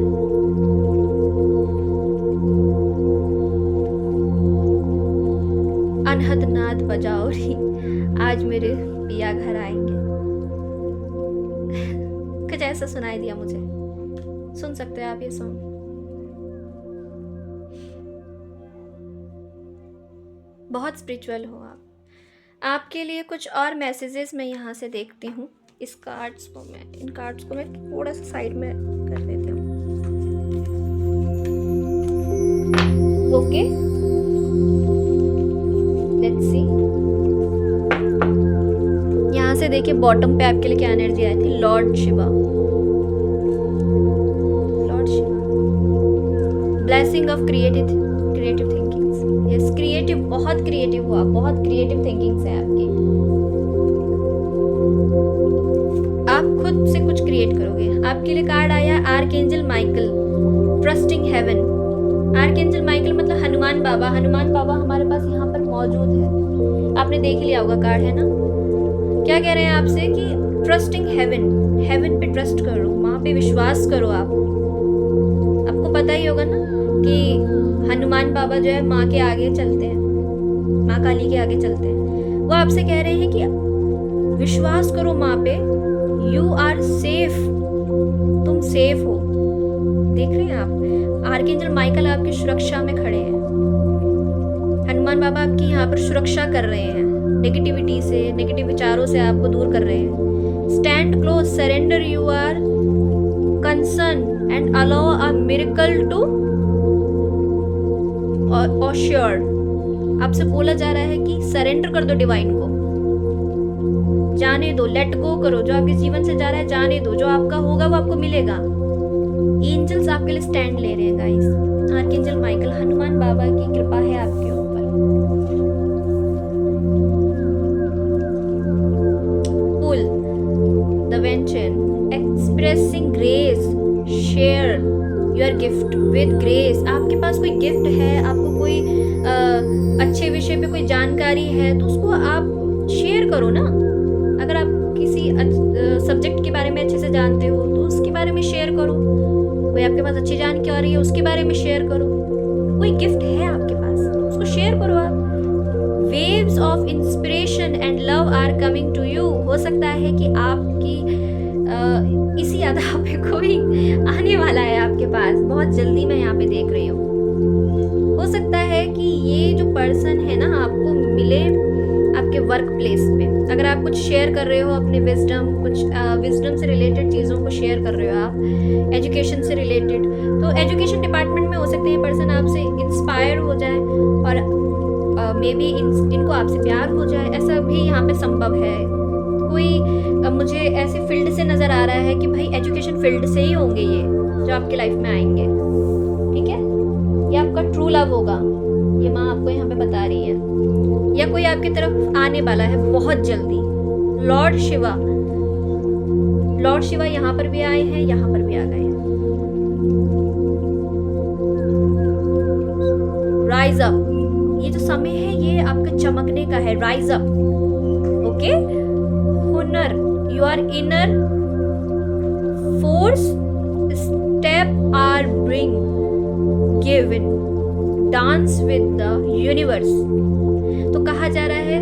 अनहद नाद बजाओ री, आज मेरे पिया घर आएंगे। कुछ ऐसा सुनाई दिया मुझे, सुन सकते हैं आप ये सॉन्ग। बहुत स्पिरिचुअल हो आप। आपके लिए कुछ और मैसेजेस मैं यहाँ से देखती हूँ। इन कार्ड्स को मैं थोड़ा सा साइड में कर देती हूँ। Okay, let's see. यहाँ से देखिए बॉटम पे आपके लिए क्या एनर्जी आई थी। Lord Shiva, blessing of creative thinkings. Yes, creative, बहुत क्रिएटिव हो आप, बहुत क्रिएटिव थिंकिंग्स है आपकी। आप खुद से कुछ क्रिएट करोगे। आपके लिए कार्ड आया archangel Michael, trusting heaven. Archangel Michael मतलब हनुमान बाबा। हनुमान बाबा हमारे पास यहाँ पर मौजूद है, आपने देख लिया होगा कार्ड, है ना। क्या कह रहे हैं आपसे कि ट्रस्टिंग हेवन, हेवन पे ट्रस्ट करो, वहाँ पे विश्वास करो। आप आपको पता ही होगा ना कि हनुमान बाबा जो है माँ के आगे चलते हैं, माँ काली के आगे चलते हैं। वो आपसे कह रहे हैं कि विश्वास करो माँ पे, यू आर सेफ, तुम सेफ हो। देख रहे हैं आप, आर्कएंजल माइकल आपकी सुरक्षा में खड़े हैं। हनुमान बाबा आपकी यहाँ पर सुरक्षा कर रहे हैं, नेगेटिविटी से, नेगेटिव विचारों से आपको दूर कर रहे हैं। Stand close, surrender you are concern and allow a miracle to assured. आपसे बोला जा रहा है कि सरेंडर कर दो डिवाइन को, जाने दो, लेट गो करो। जो आपके जीवन से जा रहा है जाने दो, जो आपका होगा वो आपको मिलेगा। एंजल्स आपके लिए स्टैंड ले रहे हैं guys. Archangel Michael, Hanuman Baba की कृपा है आपके ऊपर। Pull the venture, expressing grace, share your gift with grace. आपके पास कोई गिफ्ट है, आपको कोई अच्छे विषय पे कोई जानकारी है तो उसको आप शेयर करो ना। अगर आप किसी सब्जेक्ट के बारे में अच्छे से जानते हो तो उसके बारे में शेयर करो। कोई आपके पास अच्छी जानकारी है उसके बारे में शेयर करो। कोई गिफ्ट है आपके पास, उसको शेयर करो आप। Waves of inspiration and love are coming to you. हो सकता है कि आपकी इसी आधार पे कोई आने वाला है आपके पास, बहुत जल्दी मैं यहाँ पे देख रही हूँ। हो सकता है कि ये जो पर्सन है ना आपको मिले आपके वर्क प्लेस पे। अगर आप कुछ शेयर कर रहे हो अपने विजडम, कुछ विजडम से रिलेटेड चीज़ों को शेयर कर रहे हो आप, एजुकेशन से रिलेटेड, तो एजुकेशन डिपार्टमेंट में हो सकता है ये पर्सन आपसे इंस्पायर हो जाए और मे बी इनको आपसे प्यार हो जाए, ऐसा भी यहाँ पे संभव है। कोई मुझे ऐसे फील्ड से नज़र आ रहा है कि भाई एजुकेशन फील्ड से ही होंगे ये जो आपके लाइफ में आएंगे, ठीक है। ये आपका ट्रू लव होगा, ये माँ आपको यहाँ पे बता रही है। या कोई आपकी तरफ आने वाला है बहुत जल्दी। लॉर्ड शिवा यहाँ पर भी आए हैं, यहाँ पर भी आ गए हैं। राइज अप, ये जो समय है ये आपका चमकने का है। Rise up, okay. हुनर, your inner force, step are bring given, dance with the universe. तो कहा जा रहा है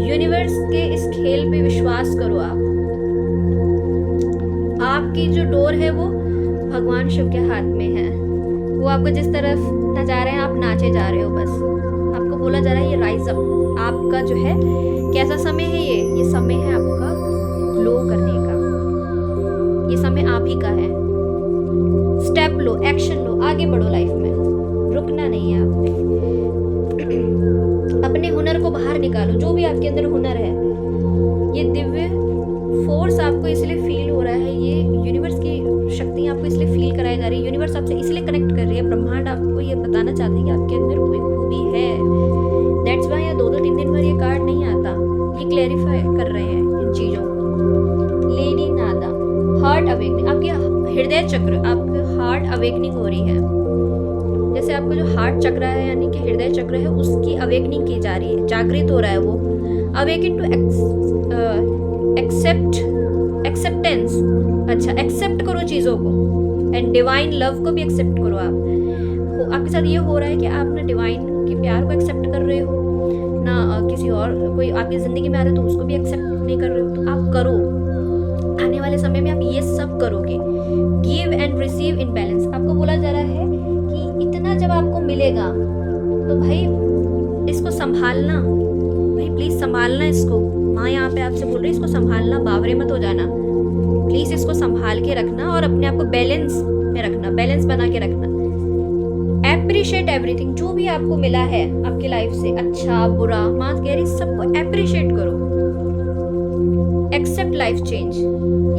यूनिवर्स के इस खेल पे विश्वास करो आप। आपकी जो डोर है वो भगवान शिव के हाथ में है। वो आपको जिस तरफ नचा रहे हैं आप नाचे जा रहे हो। बस आपको बोला जा रहा है ये राइज अप। आपका जो है कैसा समय है, ये समय है आपका ग्लो करने का। ये समय आप ही का है। स्टेप लो, एक्शन लो, आगे बढ़ो लाइफ में, रुकना नहीं है आपने। अपने हुनर को बाहर निकालो, जो भी आपके अंदर हुनर है। ये दिव्य फोर्स आपको इसलिए फील हो रहा है, ये यूनिवर्स की शक्ति आपको इसलिए फील कराई जा रही है। यूनिवर्स आपसे इसलिए कनेक्ट कर रही है, ब्रह्मांड आपको ये बताना चाहते हैं कि आपके अंदर कोई खूबी है। दैट्स वाई ये 2-3 दिन भर ये कार्ड नहीं आता, ये क्लैरिफाई कर रहे हैं इन चीज़ों को। लेडी नादा, हार्ट अवेकनिंग, आपके हृदय चक्र, आपके हार्ट अवेकनिंग हो रही है। जैसे आपका जो हार्ट चक्र है यानी कि हृदय चक्र है उसकी अवेकनिंग की जा रही है, जागृत हो रहा है वो। अवेकन टू एक्सेप्टेंस, अच्छा एक्सेप्ट करो चीज़ों को, एंड डिवाइन लव को भी एक्सेप्ट करो आप। आपके साथ ये हो रहा है कि आप ना डिवाइन के प्यार को एक्सेप्ट कर रहे हो ना किसी और कोई आपकी ज़िंदगी में आ रहा है तो उसको भी एक्सेप्ट नहीं कर रहे हो। तो आप करो, आने वाले समय में आप ये सब करोगे। Give and receive in balance. आपको बोला जा रहा है कि इतना जब आपको मिलेगा तो भाई इसको संभालना, भाई प्लीज़ संभालना इसको। माँ यहाँ पे आपसे बोल रही है इसको संभालना, बावरे मत हो जाना, प्लीज़ इसको संभाल के रखना और अपने आप को बैलेंस में रखना, बैलेंस बना के रखना। एप्रिशिएट एवरीथिंग, जो भी आपको मिला है आपकी लाइफ से, अच्छा बुरा, माँ कह रही सबको एप्रिशिएट करो। Accept life change,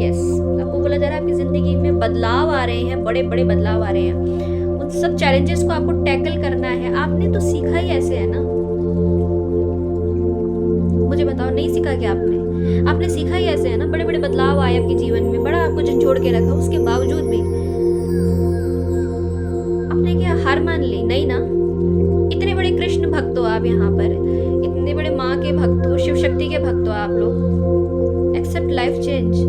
yes. आपको बोला जा रहा है आपकी ज़िंदगी में बदलाव आ रहे हैं, बड़े बड़े बदलाव आ रहे हैं। उन सब चैलेंजेस को आपको टैकल करना है। आपने तो सीखा ही ऐसे है ना, मुझे बताओ, नहीं सीखा क्या आपने सीखा ही ऐसे है ना। बड़े बड़े बदलाव आए आपके जीवन में, बड़ा आपको झंझोड़ के रखा, उसके बावजूद भी आपने क्या हार मान ली? नहीं ना। इतने बड़े कृष्ण भक्त हो आप, यहाँ पर इतने बड़े माँ के भक्त हो, शिव शक्ति के भक्त हो आप लोग। Accept life change.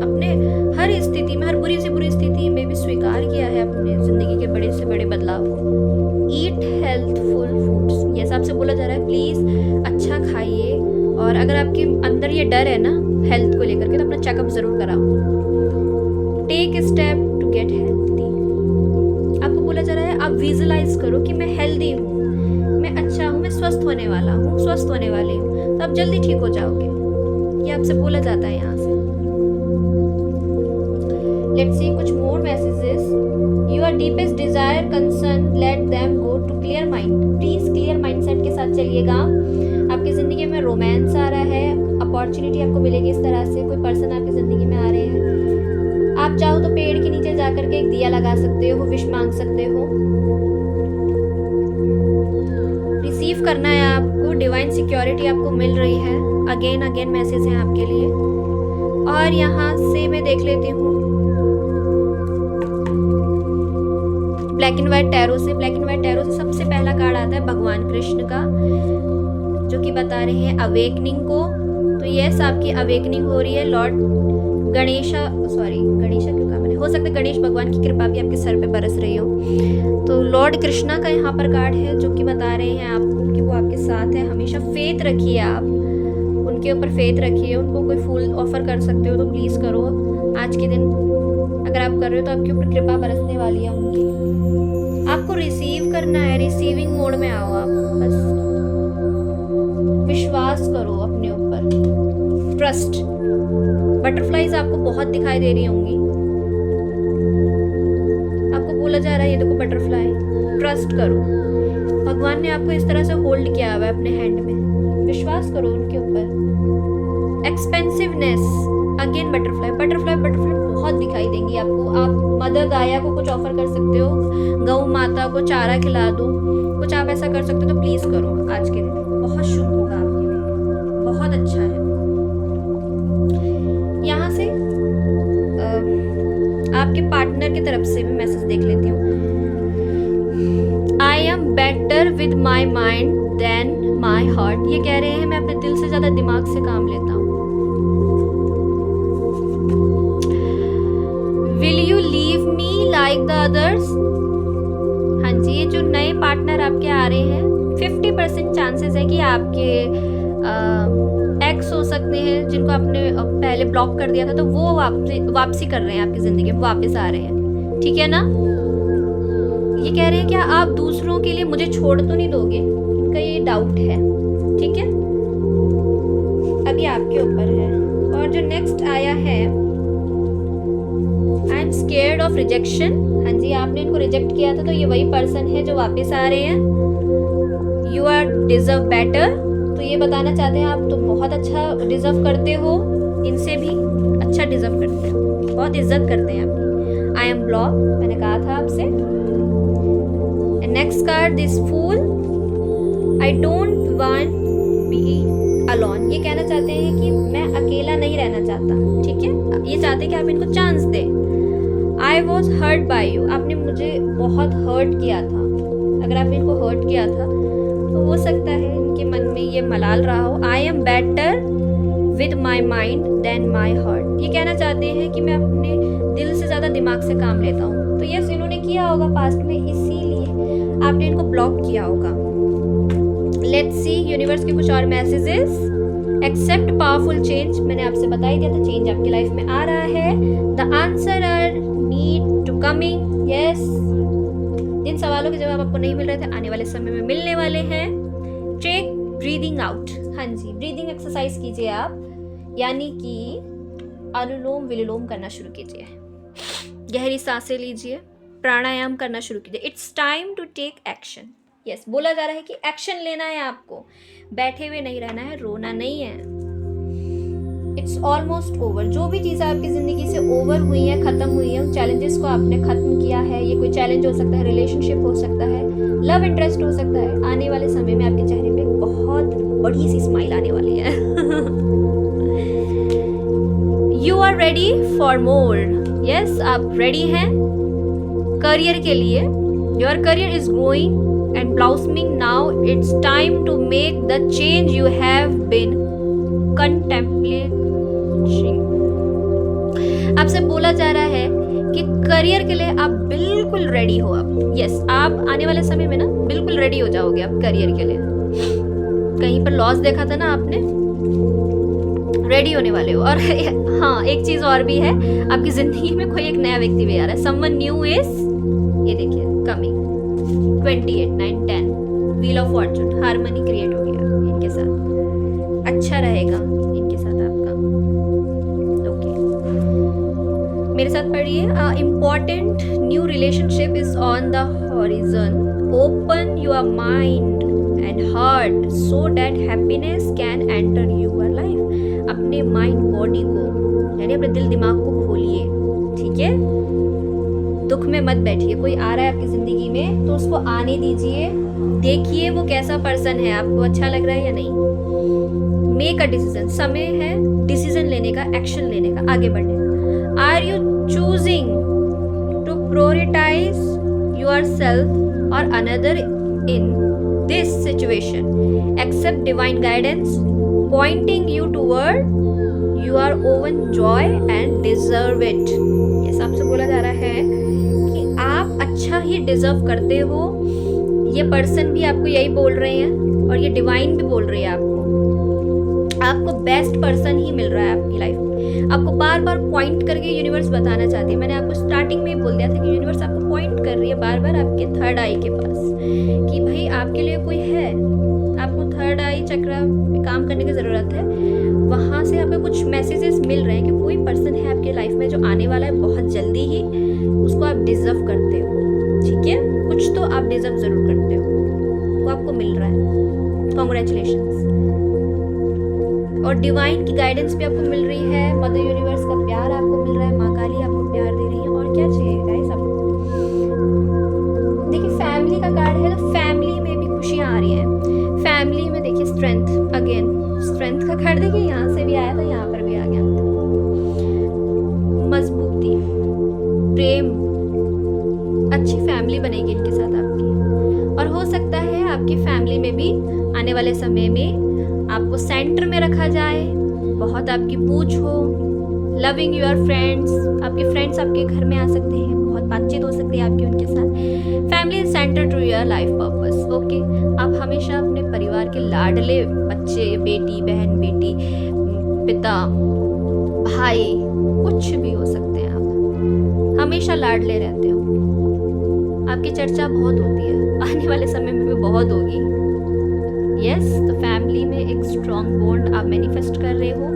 अपने हर स्थिति स्थिति में, हर बुरी से बुरी स्थिति में भी स्वीकार किया है अपने ज़िंदगी के बड़े से बड़े बदलाव को। ईट हेल्थफुल फूड्स, यस आपसे बोला जा रहा है प्लीज़ अच्छा खाइए, और अगर आपके अंदर ये डर है ना हेल्थ को लेकर के तो अपना चेकअप ज़रूर कराओ। Take step to get healthy, आपको बोला जा रहा है आप विजुअलाइज करो कि मैं हेल्दी हूँ, मैं अच्छा हूँ, मैं स्वस्थ होने वाला हूँ, स्वस्थ होने वाली हूँ, तो आप जल्दी ठीक हो जाओगे, ये आपसे बोला जाता है यहाँ से। लेट्स सी कुछ more messages. Your deepest desire concern let them go to clear mind, please clear mindset के साथ चलिएगा। आपकी ज़िंदगी में रोमांस आ रहा है, अपॉर्चुनिटी आपको मिलेगी इस तरह से, कोई पर्सन आपकी ज़िंदगी में आ रहे हैं। आप चाहो तो पेड़ के नीचे जाकर के एक दिया लगा सकते हो, विश मांग सकते हो। रिसीव करना है आपको, डिवाइन सिक्योरिटी आपको मिल रही है, अगेन मैसेज है आपके लिए। और यहाँ से मैं देख लेती हूँ ब्लैक एंड व्हाइट टैरो से। ब्लैक एंड व्हाइट टैरो से सबसे पहला कार्ड आता है भगवान कृष्ण का, जो कि बता रहे हैं अवेकनिंग को। तो यस आपकी अवेकनिंग हो रही है। लॉर्ड गणेशा क्यों कहा मैंने, हो सकता है गणेश भगवान की कृपा भी आपके सर पे बरस रही हो। तो लॉर्ड कृष्णा का यहाँ पर कार्ड है, जो कि बता रहे हैं आपको कि वो आपके साथ है। हमेशा फेथ रखिए, आप उनके ऊपर फेथ रखिए, उनको कोई फूल ऑफर कर सकते हो तो प्लीज़ करो आज के दिन। अगर आप कर रहे हो तो आपके ऊपर कृपा बरसने वाली है उनकी। आपको रिसीव करना है, रिसीविंग मोड में आओ आप, बस विश्वास करो अपने ऊपर, ट्रस्ट। बटरफ्लाईज आपको बहुत दिखाई दे रही होंगी, आपको बोला जा रहा है ये देखो बटरफ्लाई, ट्रस्ट करो। भगवान ने आपको इस तरह से होल्ड किया हुआ है अपने हैंड में, विश्वास करो उनके ऊपर। एक्सपेंसिवनेस, अगेन बटरफ्लाई बहुत दिखाई देंगी आपको। आप मदर गाया को कुछ ऑफर कर सकते हो, गौ माता को चारा खिला दो, कुछ आप ऐसा कर सकते हो तो प्लीज करो आज के दिन, बहुत शुभ होगा आपके लिए, बहुत अच्छा है। यहाँ से आपके पार्टनर की तरफ से भी मैसेज देख लेती हूँ। I am better with my mind than my heart, ये कह रहे हैं मैं अपने दिल से ज्यादा दिमाग से काम लेता हूँ। Will you leave me like the others, हाँ जी ये जो नए पार्टनर आपके आ रहे हैं 50% चांसेस है कि आपके एक्स हो सकते हैं, जिनको आपने पहले ब्लॉक कर दिया था, तो वो वापसी कर रहे हैं आपकी ज़िंदगी में, वापस आ रहे हैं, ठीक है ना। ये कह रहे हैं क्या आप दूसरों के लिए मुझे छोड़ तो नहीं दोगे, इनका ये डाउट है, ठीक है। अभी आपके ऊपर है। और जो नेक्स्ट आया है I am scared of rejection, हाँ जी आपने इनको रिजेक्ट किया था तो ये वही पर्सन है जो वापस आ रहे हैं। यू आर डिजर्व बेटर, तो ये बताना चाहते हैं आप तो बहुत अच्छा डिजर्व करते हो, इनसे भी अच्छा डिजर्व करते हो, बहुत इज्जत करते हैं आपकी। आई एम ब्लॉक, मैंने कहा था आपसे। Next card this fool, I don't want be alone, ये कहना चाहते हैं कि मैं अकेला नहीं रहना चाहता, ठीक है। ये चाहते हैं कि आप इनको चांस दे। I was hurt by you, आपने मुझे बहुत हर्ट किया था, अगर आपने इनको हर्ट किया था तो हो सकता है इनके मन में ये मलाल रहा हो। I am better with my mind than my heart, ये कहना चाहते हैं कि मैं अपने दिल से ज़्यादा दिमाग से काम लेता हूँ। तो यस इन्होंने किया होगा पास्ट में, इसीलिए आपने इनको ब्लॉक किया होगा। लेट्स सी यूनिवर्स के कुछ और मैसेजेस। एक्सेप्ट पावरफुल चेंज, मैंने आपसे बता ही दिया था चेंज आपकी लाइफ में आ रहा है। The answer are need to coming, yes जिन सवालों के जवाब आपको नहीं मिल रहे थे आने वाले समय में मिलने वाले हैं। टेक ब्रीदिंग आउट, हाँ जी ब्रीदिंग एक्सरसाइज कीजिए आप, यानी कि अनुलोम विलोम करना शुरू कीजिए, गहरी सांसें लीजिए, प्राणायाम करना शुरू कीजिए। It's time to take action, yes बोला जा रहा है कि एक्शन लेना है आपको, बैठे हुए नहीं रहना है, रोना नहीं है। इट्स ऑलमोस्ट ओवर, जो भी चीज़ें आपकी ज़िंदगी से ओवर हुई हैं, ख़त्म हुई हैं, उन चैलेंजेस को आपने ख़त्म किया है। ये कोई चैलेंज हो सकता है, रिलेशनशिप हो सकता है, लव इंटरेस्ट हो सकता है। आने वाले समय में आपके चेहरे पे बहुत बड़ी सी स्माइल आने वाली है। You are ready for more, yes आप रेडी हैं करियर के लिए। Your career is growing and blossoming now. It's time to make the change you have been contemplating. आपसे बोला जा रहा है कि करियर के लिए आप बिल्कुल रेडी हो। आप यस, आप आने वाले समय में ना बिल्कुल रेडी हो जाओगे आप करियर के लिए। कहीं पर लॉस देखा था ना आपने, रेडी होने वाले हो। और हाँ, एक चीज और भी है, आपकी जिंदगी में कोई एक नया व्यक्ति भी आ रहा है। समवन न्यू इज, ये देखिए, coming 28 9 10 wheel of Fortune, harmony create हो गया इनके साथ। अच्छा रहेगा इनके साथ आपका। ओके, मेरे साथ पढ़िए। Important new relationship is on the horizon, open your mind and heart so that happiness can enter your life. अपने माइंड बॉडी को, यानी अपने दिल दिमाग को खोलिए, ठीक है। दुख में मत बैठिए। कोई आ रहा है आपकी जिंदगी में तो उसको आने दीजिए, देखिए वो कैसा पर्सन है, आपको अच्छा लग रहा है या नहीं। मेक अ डिसीजन, समय है डिसीजन लेने का, एक्शन लेने का, आगे बढ़ने का। Are you choosing to prioritize yourself or another in this situation? Accept divine guidance pointing you toward your own joy and deserve it. ये सबसे बोला जा रहा है कि आप अच्छा ही डिजर्व करते हो। ये पर्सन भी आपको यही बोल रहे हैं और ये डिवाइन भी बोल रही है आपको बेस्ट पर्सन ही मिल रहा है आपकी लाइफ में। आपको बार बार पॉइंट करके यूनिवर्स बताना चाहती है। मैंने आपको स्टार्टिंग में ही बोल दिया था कि यूनिवर्स आपको पॉइंट कर रही है बार बार आपके थर्ड आई के पास, कि भाई आपके लिए कोई है। आपको थर्ड आई चक्र में काम करने की ज़रूरत है। वहाँ से आपको कुछ मैसेजेस मिल रहे हैं कि कोई पर्सन है आपके लाइफ में जो आने वाला है बहुत जल्दी ही, उसको आप डिजर्व करते हो, ठीक है। कुछ तो आप डिजर्व ज़रूर करते हो, वो आपको मिल रहा है। कॉन्ग्रेचुलेशंस। और डिवाइन की गाइडेंस भी आपको मिल रही है, मदर यूनिवर्स का प्यार आपको मिल रहा है, माँ काली आपको प्यार दे रही है। और क्या चाहिए गाइस आपको? देखिए, फैमिली का कार्ड है तो फैमिली में भी खुशियाँ आ रही हैं। फैमिली में देखिए स्ट्रेंथ, अगेन स्ट्रेंथ का कार्ड देखिए, यहाँ से भी आया था, यहाँ पर भी आ गया। मजबूती, प्रेम, अच्छी फैमिली बनेगी इनके साथ आपकी। और हो सकता है आपकी फैमिली में भी आने वाले समय में आपको सेंटर में रखा जाए, बहुत आपकी पूछ हो। लविंग योर फ्रेंड्स, आपके फ्रेंड्स आपके घर में आ सकते हैं, बहुत बातचीत हो सकती है आपकी उनके साथ। Family is centre to your life purpose. Okay, आप हमेशा अपने परिवार के लाडले बच्चे, बेटी, बहन, बेटी, पिता, भाई, कुछ भी हो सकते हैं आप, हमेशा लाडले रहते हो। आपकी चर्चा बहुत होती है, आने वाले समय में भी बहुत होगी। यस, तो फैमिली में एक स्ट्रॉन्ग बॉन्ड आप मैनिफेस्ट कर रहे हो।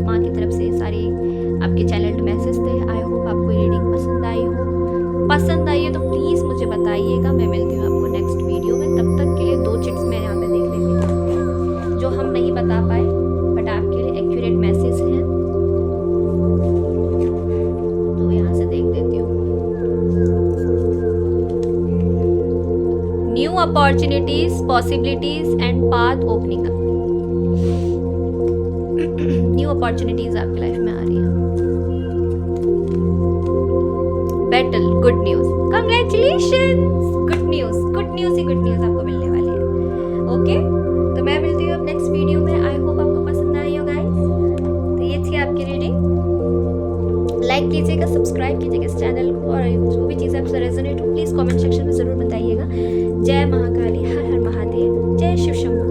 माँ की तरफ से सारी आपके चैनल मैसेज थे। आई होप आपको रीडिंग पसंद आई हो। पसंद आई है तो प्लीज़ मुझे बताइएगा। मैं मिलती हूँ आपको नेक्स्ट वीडियो में। तब तक के लिए 2 चिट्स मैं यहाँ पे देख लेती हूँ जो हम नहीं बता पाए, बट आपके लिए एक्यूरेट मैसेज हैं, तो यहाँ से देख देती हूँ। New opportunities, possibilities and path opening up. New opportunities आपकी लाइफ में आ रही है। Battle, good news, congratulations, good news ही गुड न्यूज आपको मिलने वाली है। ओके, तो मैं मिलती हूँ अब नेक्स्ट वीडियो में। आई होप आपको पसंद आई हो गाइस। तो ये थी आपकी रीडिंग। लाइक कीजिएगा, सब्सक्राइब कीजिएगा इस चैनल को, और जो भी चीज़ें आपसे रेजोनेट हो प्लीज़ कमेंट सेक्शन में ज़रूर बताइएगा। जय महाकाली, हर हर महादेव, जय शिव शंभू।